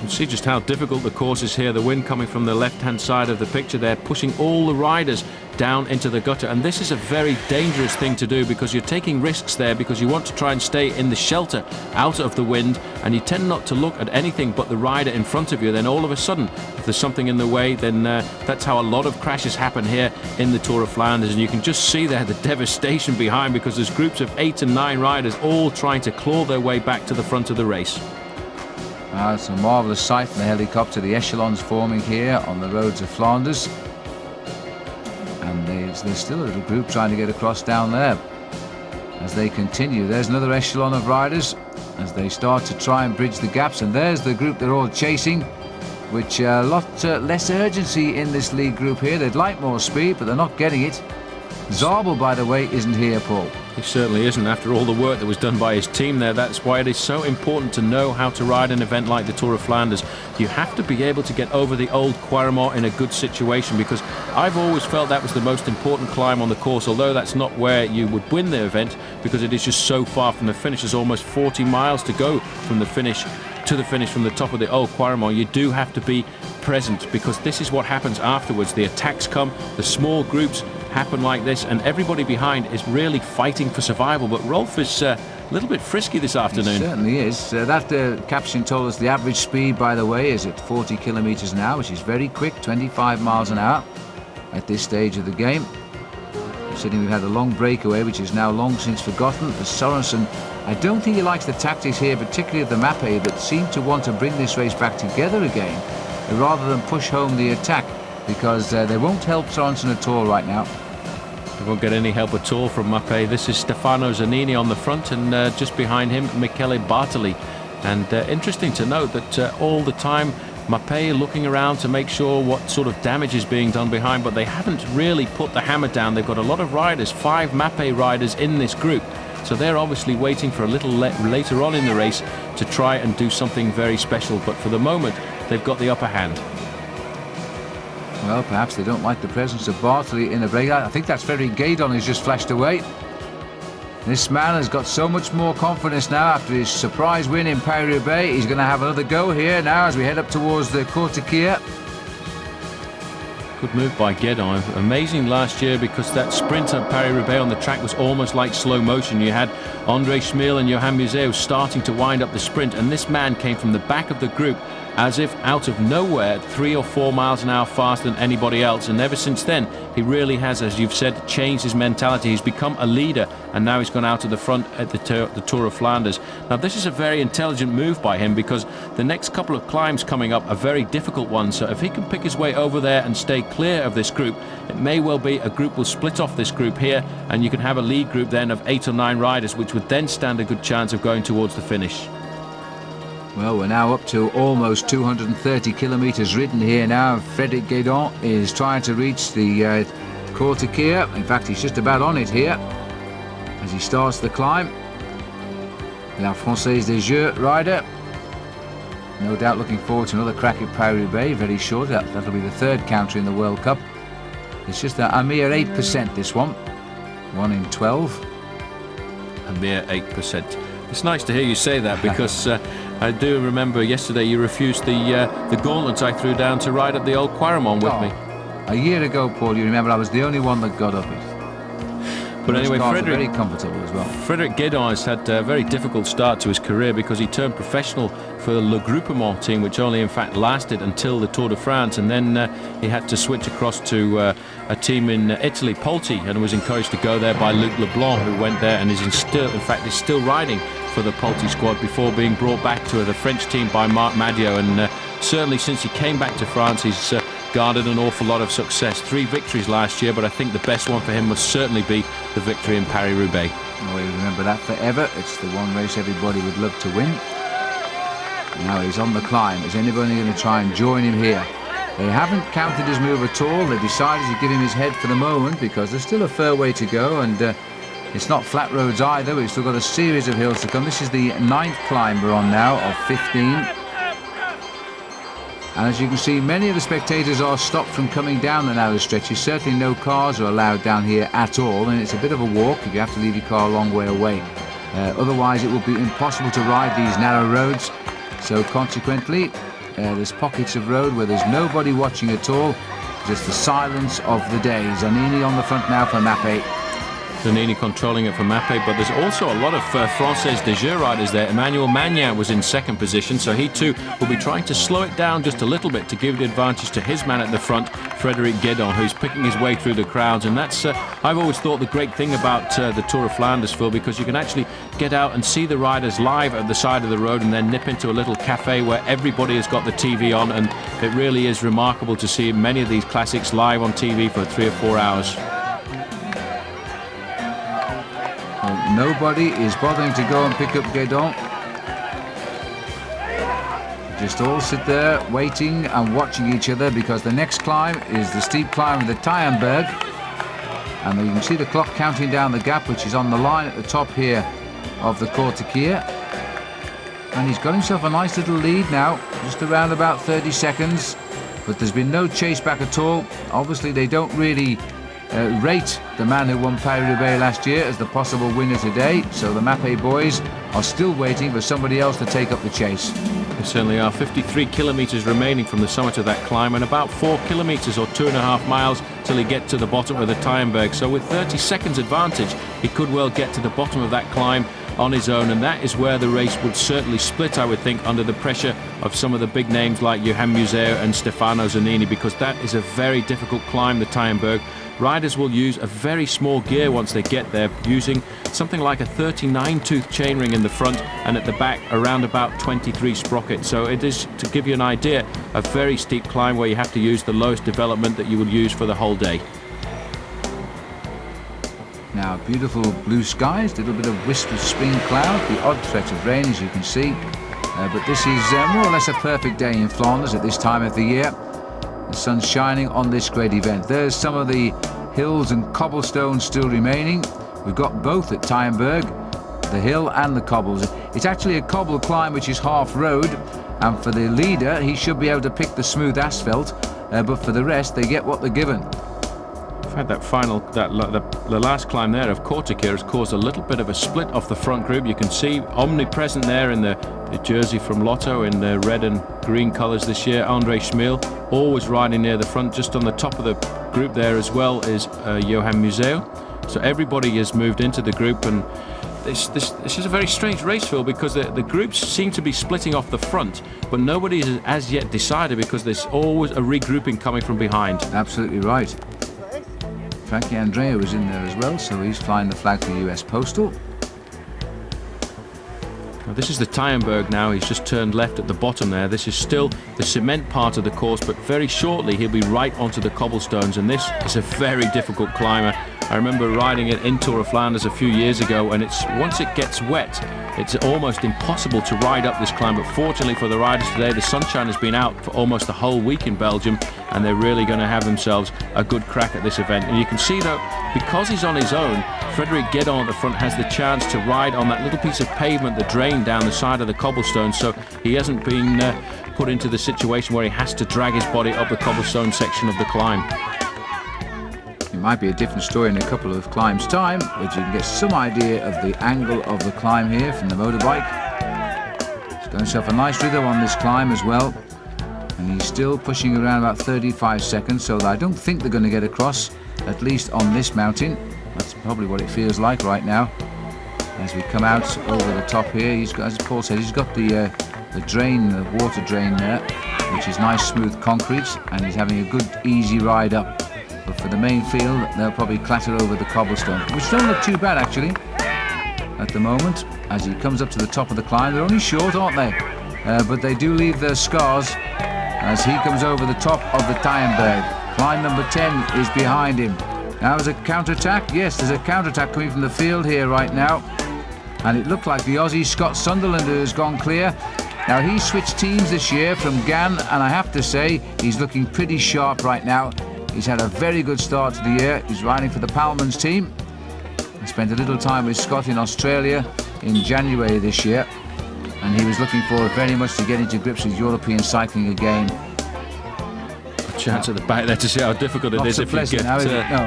Speaker 2: You see just how difficult the course is here. The wind coming from the left-hand side of the picture there, pushing all the riders down into the gutter. And this is a very dangerous thing to do because you're taking risks there because you want to try and stay in the shelter out of the wind, and you tend not to look at anything but the rider in front of you. Then all of a sudden, if there's something in the way, then that's how a lot of crashes happen here in the Tour of Flanders. And you can just see there the devastation behind because there's groups of 8 and 9 riders all trying to claw their way back to the front of the race.
Speaker 1: It's a marvellous sight from the helicopter, the echelons forming here on the roads of Flanders. And there's still a little group trying to get across down there. As they continue, there's another echelon of riders as they start to try and bridge the gaps. And there's the group they're all chasing, which a lot less urgency in this lead group here. They'd like more speed, but they're not getting it. Zabel, by the way, isn't here, Paul.
Speaker 2: He certainly isn't. After all the work that was done by his team there, that's why it is so important to know how to ride an event like the Tour of Flanders. You have to be able to get over the old Quater in a good situation, because I've always felt that was the most important climb on the course, although that's not where you would win the event, because it is just so far from the finish. There's almost 40 miles to go from the finish to the finish from the top of the old Quater. You do have to be present, because this is what happens afterwards. The attacks come, the small groups happen like this, and everybody behind is really fighting for survival. But Rolf is a little bit frisky this afternoon.
Speaker 1: He certainly is. That caption told us the average speed, by the way, is at 40 kilometres an hour, which is very quick, 25 miles an hour at this stage of the game. Considering we've had a long breakaway, which is now long since forgotten. For Sorensen, I don't think he likes the tactics here, particularly of the Mappe, that seem to want to bring this race back together again, rather than push home the attack, because they won't help Sorensen at all right now.
Speaker 2: They won't get any help at all from Mappe. This is Stefano Zanini on the front, and just behind him, Mikela Bartoli. And interesting to note that all the time, Mappe looking around to make sure what sort of damage is being done behind, but they haven't really put the hammer down. They've got a lot of riders, 5 Mappe riders in this group. So they're obviously waiting for a little later on in the race to try and do something very special. But for the moment, they've got the upper hand.
Speaker 1: Well, perhaps they don't like the presence of Bartoli in the break. I think that's Frederick Gaydon who's just flashed away. This man has got so much more confidence now after his surprise win in Paris-Roubaix. He's going to have another go here now as we head up towards the Quater.
Speaker 2: Good move by Gaydon. Amazing last year, because that sprint at Paris-Roubaix on the track was almost like slow motion. You had André Schmil and Johan Museeuw starting to wind up the sprint, and this man came from the back of the group as if out of nowhere, 3 or 4 miles an hour faster than anybody else. And ever since then, he really has, as you've said, changed his mentality. He's become a leader, and now he's gone out to the front at the Tour of Flanders. Now, this is a very intelligent move by him, because the next couple of climbs coming up are very difficult ones. So if he can pick his way over there and stay clear of this group, it may well be a group will split off this group here, and you can have a lead group then of 8 or 9 riders, which would then stand a good chance of going towards the finish.
Speaker 1: Well, we're now up to almost 230 kilometres ridden here now. Frederick Gaydon is trying to reach the Quater. In fact, he's just about on it here as he starts the climb. La Française des Jeux rider. No doubt looking forward to another crack at Paris-Roubaix, very short. That'll be the 3rd counter in the World Cup. It's just a mere 8%, this one. 1 in 12.
Speaker 2: A mere 8%. It's nice to hear you say that, because I do remember yesterday you refused the gauntlets I threw down to ride up the old Quaremont with me.
Speaker 1: A year ago, Paul, you remember I was the only one that got up it.
Speaker 2: But anyway,
Speaker 1: Frederick, very comfortable as well.
Speaker 2: Frederick Gaydon has had a very difficult start to his career, because he turned professional for the Le Groupement team, which only in fact lasted until the Tour de France, and then he had to switch across to a team in Italy, Polti, and was encouraged to go there by Luc Leblanc, who went there and is in fact is still riding for the Polti squad before being brought back to the French team by Marc Madiot. And certainly since he came back to France, he's garnered an awful lot of success. 3 victories last year, but I think the best one for him must certainly be the victory in Paris-Roubaix.
Speaker 1: Oh, we remember that forever. It's the one race everybody would love to win. Now he's on the climb. Is anybody going to try and join him here? They haven't counted his move at all. They decided to give him his head for the moment because there's still a fair way to go, and it's not flat roads either. We've still got a series of hills to come. This is the 9th climb we're on now of 15. And as you can see, many of the spectators are stopped from coming down the narrow stretches. Certainly no cars are allowed down here at all, and it's a bit of a walk. You have to leave your car a long way away. Otherwise it would be impossible to ride these narrow roads. So consequently, there's pockets of road where there's nobody watching at all. Just the silence of the day. Zanini on the front now for Mappé.
Speaker 2: Zanini controlling it for Mappé, but there's also a lot of Française de Jeu riders there. Emmanuel Magnin was in 2nd position, so he too will be trying to slow it down just a little bit to give the advantage to his man at the front, Frédéric Guédon, who's picking his way through the crowds. And that's, I've always thought, the great thing about the Tour of Flanders, Phil, because you can actually get out and see the riders live at the side of the road and then nip into a little cafe where everybody has got the TV on, and it really is remarkable to see many of these classics live on TV for 3 or 4 hours.
Speaker 1: Nobody is bothering to go and pick up Guédon. Just all sit there waiting and watching each other, because the next climb is the steep climb of the Tyenberg, and you can see the clock counting down the gap, which is on the line at the top here of the Kortekier. And he's got himself a nice little lead now, just around about 30 seconds, but there's been no chase back at all. Obviously they don't really rate the man who won Paris-Roubaix last year as the possible winner today, so the Mappé boys are still waiting for somebody else to take up the chase.
Speaker 2: There certainly are. 53 kilometres remaining from the summit of that climb, and about 4 kilometres or 2.5 miles till he gets to the bottom of the Tyenberg. So with 30 seconds advantage, he could well get to the bottom of that climb on his own, and that is where the race would certainly split, I would think, under the pressure of some of the big names like Johan Museeuw and Stefano Zanini, because that is a very difficult climb, the Tyenberg. Riders will use a very small gear once they get there, using something like a 39-tooth chainring in the front, and at the back around about 23 sprockets. So it is, to give you an idea, a very steep climb where you have to use the lowest development that you will use for the whole day.
Speaker 1: Now beautiful blue skies, a little bit of wisp of spring cloud, the odd threat of rain as you can see, but this is more or less a perfect day in Flanders at this time of the year. The sun's shining on this great event. There's some of the hills and cobblestones still remaining. We've got both at Tyenberg, the hill and the cobbles. It's actually a cobble climb which is half road, and for the leader he should be able to pick the smooth asphalt, but for the rest they get what they're given.
Speaker 2: In fact, the last climb there of Kortekier has caused a little bit of a split off the front group. You can see omnipresent there in the jersey from Lotto in the red and green colours this year, André Schmil, always riding near the front. Just on the top of the group there as well is Johan Museeuw. So everybody has moved into the group, and this is a very strange race, Phil, because the groups seem to be splitting off the front, but nobody has as yet decided, because there's always a regrouping coming from behind.
Speaker 1: Absolutely right. Frankie Andrea was in there as well, so he's flying the flag for US Postal.
Speaker 2: Now, this is the Tyenberg now. He's just turned left at the bottom there. This is still the cement part of the course, but very shortly he'll be right onto the cobblestones, and this is a very difficult climber. I remember riding it in Tour of Flanders a few years ago, and once it gets wet, it's almost impossible to ride up this climb. But fortunately for the riders today, the sunshine has been out for almost the whole week in Belgium, and they're really going to have themselves a good crack at this event. And you can see, though, because he's on his own, Frédéric Guédon at the front has the chance to ride on that little piece of pavement that drained down the side of the cobblestone, so he hasn't been put into the situation where he has to drag his body up the cobblestone section of the climb.
Speaker 1: It might be a different story in a couple of climbs' time, but you can get some idea of the angle of the climb here from the motorbike. He's got himself a nice rhythm on this climb as well, and he's still pushing around about 35 seconds, so I don't think they're going to get across, at least on this mountain. That's probably what it feels like right now. As we come out over the top here, he's got, as Paul said, he's got the drain, the water drain there, which is nice smooth concrete, and he's having a good easy ride up. But for the main field, they'll probably clatter over the cobblestone, which don't look too bad actually at the moment. As he comes up to the top of the climb, they're only short, aren't they? But they do leave their scars as he comes over the top of the Koppenberg. Climb number 10 is behind him. Now is a counter-attack? Yes, there's a counter-attack coming from the field here right now. And it looked like the Aussie Scott Sunderland who has gone clear. Now he switched teams this year from Gann, and I have to say he's looking pretty sharp right now. He's had a very good start to the year. He's riding for the Palmans team. He spent a little time with Scott in Australia in January this year, and he was looking forward very much to get into grips with European cycling again.
Speaker 2: Chance at the back there to see how difficult it is if you get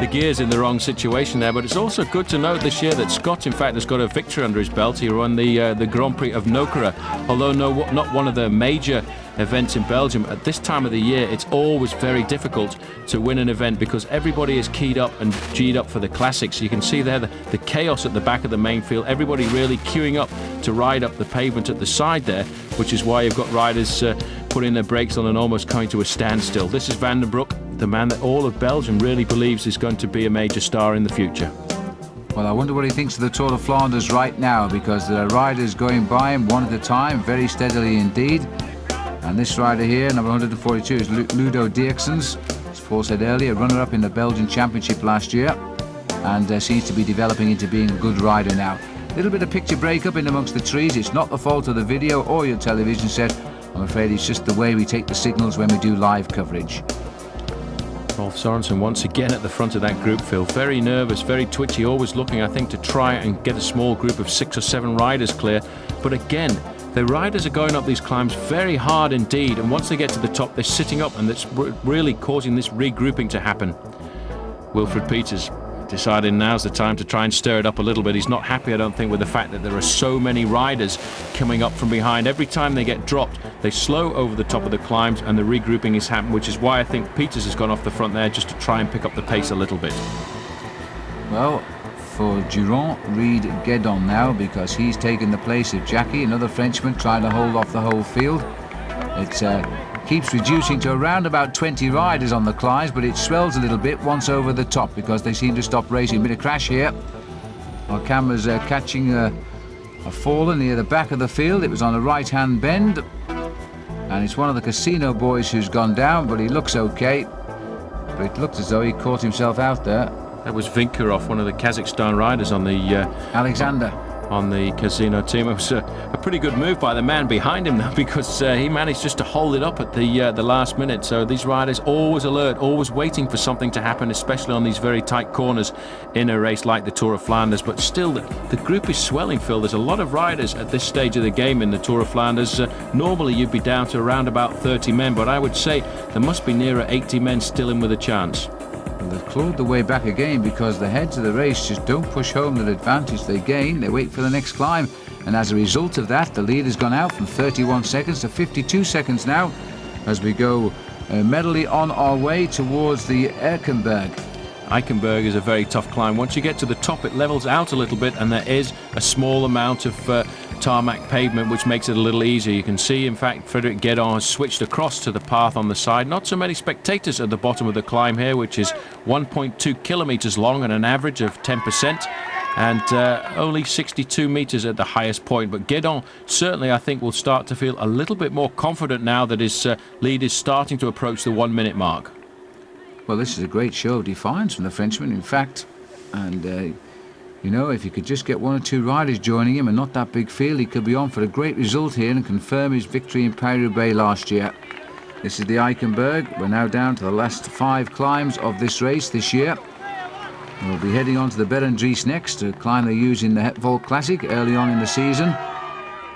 Speaker 2: the gears in the wrong situation there. But it's also good to note this year that Scott, in fact, has got a victory under his belt. He won the Grand Prix of Nokere, although not one of the major events in Belgium. At this time of the year, it's always very difficult to win an event because everybody is keyed up and G'd up for the classics. You can see there the chaos at the back of the main field, everybody really queuing up to ride up the pavement at the side there, which is why you've got riders putting their brakes on and almost coming to a standstill. This is Van den Broek, the man that all of Belgium really believes is going to be a major star in the future.
Speaker 1: Well, I wonder what he thinks of the Tour of Flanders right now, because there are riders going by him one at a time, very steadily indeed. And this rider here, number 142, is Ludo Dericks, as Paul said earlier, runner-up in the Belgian Championship last year, and seems to be developing into being a good rider now. A little bit of picture breakup in amongst the trees. It's not the fault of the video or your television set. I'm afraid it's just the way we take the signals when we do live coverage.
Speaker 2: Rolf Sorensen once again at the front of that group, Phil. Very nervous, very twitchy, always looking, I think, to try and get a small group of 6 or 7 riders clear. But again, the riders are going up these climbs very hard indeed, and once they get to the top, they're sitting up, and that's really causing this regrouping to happen. Wilfred Peters deciding now's the time to try and stir it up a little bit. He's not happy, I don't think, with the fact that there are so many riders coming up from behind. Every time they get dropped, they slow over the top of the climbs and the regrouping is happening, which is why I think Peters has gone off the front there just to try and pick up the pace a little bit.
Speaker 1: Well, for Durand, read Guédon now, because he's taken the place of Jackie, another Frenchman trying to hold off the whole field. It keeps reducing to around about 20 riders on the climbs, but it swells a little bit once over the top because they seem to stop racing. A bit of crash here. Our camera's catching a faller near the back of the field. It was on a right-hand bend, and it's one of the Casino boys who's gone down, but he looks okay. But it looks as though he caught himself out there.
Speaker 2: That was Vinkarov, one of the Kazakhstan riders on the
Speaker 1: Alexander
Speaker 2: on the Casino team. It was a pretty good move by the man behind him, though, because he managed just to hold it up at the last minute. So these riders always alert, always waiting for something to happen, especially on these very tight corners in a race like the Tour of Flanders. But still, the group is swelling, Phil. There's a lot of riders at this stage of the game in the Tour of Flanders. Normally you'd be down to around about 30 men, but I would say there must be nearer 80 men still in with a chance.
Speaker 1: They've clawed the way back again because the heads of the race just don't push home that advantage they gain. They wait for the next climb, and as a result of that, the lead has gone out from 31 seconds to 52 seconds now as we go medley on our way towards the Koppenberg.
Speaker 2: Koppenberg is a very tough climb. Once you get to the top, it levels out a little bit, and there is a small amount of tarmac pavement, which makes it a little easier. You can see, in fact, Frédéric Guédon has switched across to the path on the side. Not so many spectators at the bottom of the climb here, which is 1.2 kilometers long and an average of 10%, and only 62 meters at the highest point. But Guédon certainly, I think, will start to feel a little bit more confident now that his lead is starting to approach the 1 minute mark.
Speaker 1: Well, this is a great show of defiance from the Frenchman, in fact, and you know, if he could just get 1 or 2 riders joining him and not that big field, he could be on for a great result here and confirm his victory in Paris-Roubaix last year. This is the Koppenberg. We're now down to the last 5 climbs of this race this year. We'll be heading on to the Berendries next, a climb they use in the Hetvolk Classic early on in the season.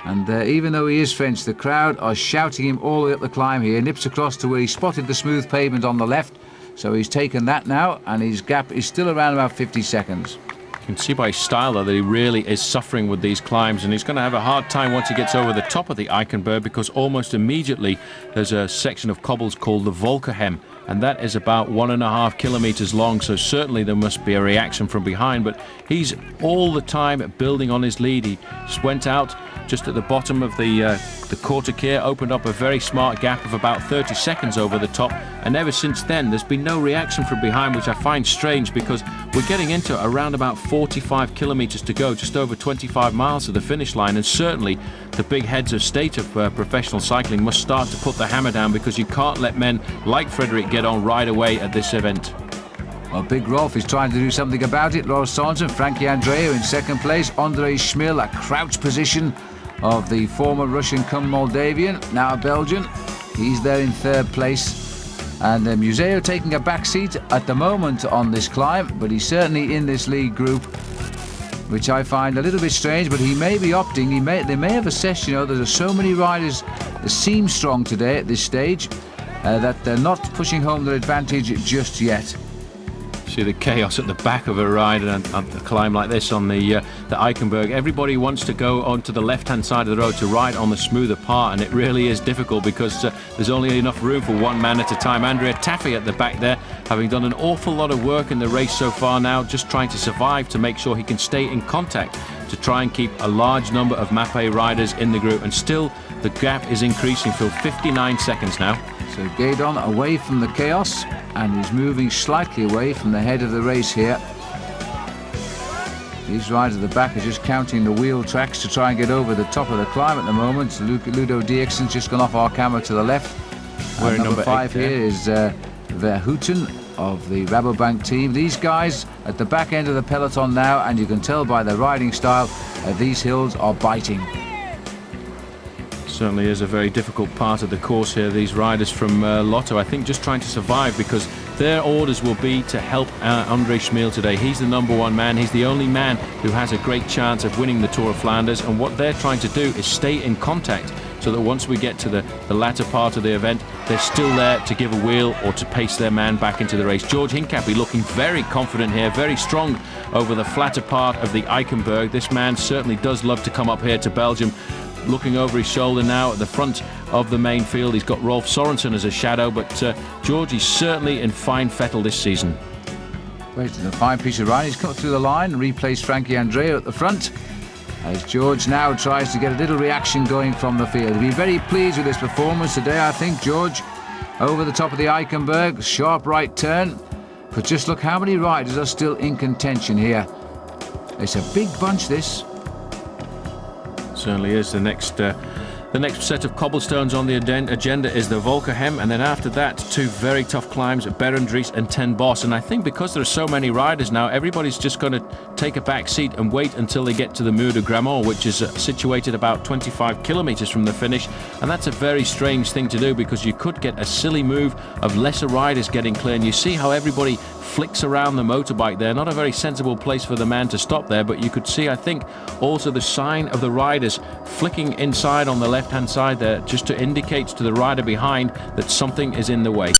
Speaker 1: And even though he is French, the crowd are shouting him all the way up the climb here. Nips across to where he spotted the smooth pavement on the left. So he's taken that now, and his gap is still around about 50 seconds.
Speaker 2: You can see by his style, though, that he really is suffering with these climbs, and he's going to have a hard time once he gets over the top of the Koppenberg, because almost immediately there's a section of cobbles called the Volkerhem, and that is about 1.5 kilometers long, so certainly there must be a reaction from behind, but he's all the time building on his lead. He just went out just at the bottom of the quarter gear, opened up a very smart gap of about 30 seconds over the top, and ever since then there's been no reaction from behind, which I find strange because we're getting into around about 45 kilometers to go, just over 25 miles to the finish line, and certainly the big heads of state of professional cycling must start to put the hammer down, because you can't let men like Frederick get on right away at this event.
Speaker 1: Well, Big Rolf is trying to do something about it. Lars Sorensen, Frankie Andreou in second place, Andrei Schmil, a crouch position of the former Russian come Moldavian, now a Belgian. He's there in third place. And Museo taking a back seat at the moment on this climb, but he's certainly in this lead group, which I find a little bit strange, but he may be opting, they may have assessed, you know, there's so many riders that seem strong today at this stage that they're not pushing home their advantage just yet.
Speaker 2: See the chaos at the back of a ride and a climb like this on the Eichenberg. Everybody wants to go onto the left-hand side of the road to ride on the smoother part, and it really is difficult because there's only enough room for one man at a time. Andrea Taffy at the back there, having done an awful lot of work in the race so far now, just trying to survive to make sure he can stay in contact to try and keep a large number of Mapei riders in the group, and still the gap is increasing for 59 seconds now.
Speaker 1: So Gaydon away from the chaos, and he's moving slightly away from the head of the race here. These riders at the back are just counting the wheel tracks to try and get over the top of the climb at the moment. Ludo Dericks just gone off our camera to the left. And number 5 here is Verhoeven of the Rabobank team. These guys at the back end of the peloton now, and you can tell by their riding style these hills are biting.
Speaker 2: Certainly is a very difficult part of the course here. These riders from Lotto, I think, just trying to survive, because their orders will be to help Andrei Schmil today. He's the #1 man. He's the only man who has a great chance of winning the Tour of Flanders, and what they're trying to do is stay in contact so that once we get to the latter part of the event, they're still there to give a wheel or to pace their man back into the race. George Hincapie looking very confident here, very strong over the flatter part of the Eichenberg. This man certainly does love to come up here to Belgium. Looking over his shoulder now at the front of the main field, he's got Rolf Sorensen as a shadow, but George is certainly in fine fettle this season.
Speaker 1: Wait, a fine piece of riding. He's cut through the line and replaced Frankie Andreou at the front, as George now tries to get a little reaction going from the field. He'll be very pleased with his performance today, I think, George. Over the top of the Eichenberg, sharp right turn, but just look how many riders are still in contention here. It's a big bunch, this.
Speaker 2: Certainly is. The next set of cobblestones on the agenda is the Volkerhem, and then after that 2 very tough climbs at Berendries and Ten Bosch. And I think because there are so many riders now, everybody's just going to take a back seat and wait until they get to the Mur de Grammont, which is situated about 25 kilometers from the finish. And that's a very strange thing to do, because you could get a silly move of lesser riders getting clear, and you see how everybody flicks around the motorbike there. Not a very sensible place for the man to stop there, but you could see, I think, also the sign of the riders flicking inside on the left-hand side there, just to indicate to the rider behind that something is in the way.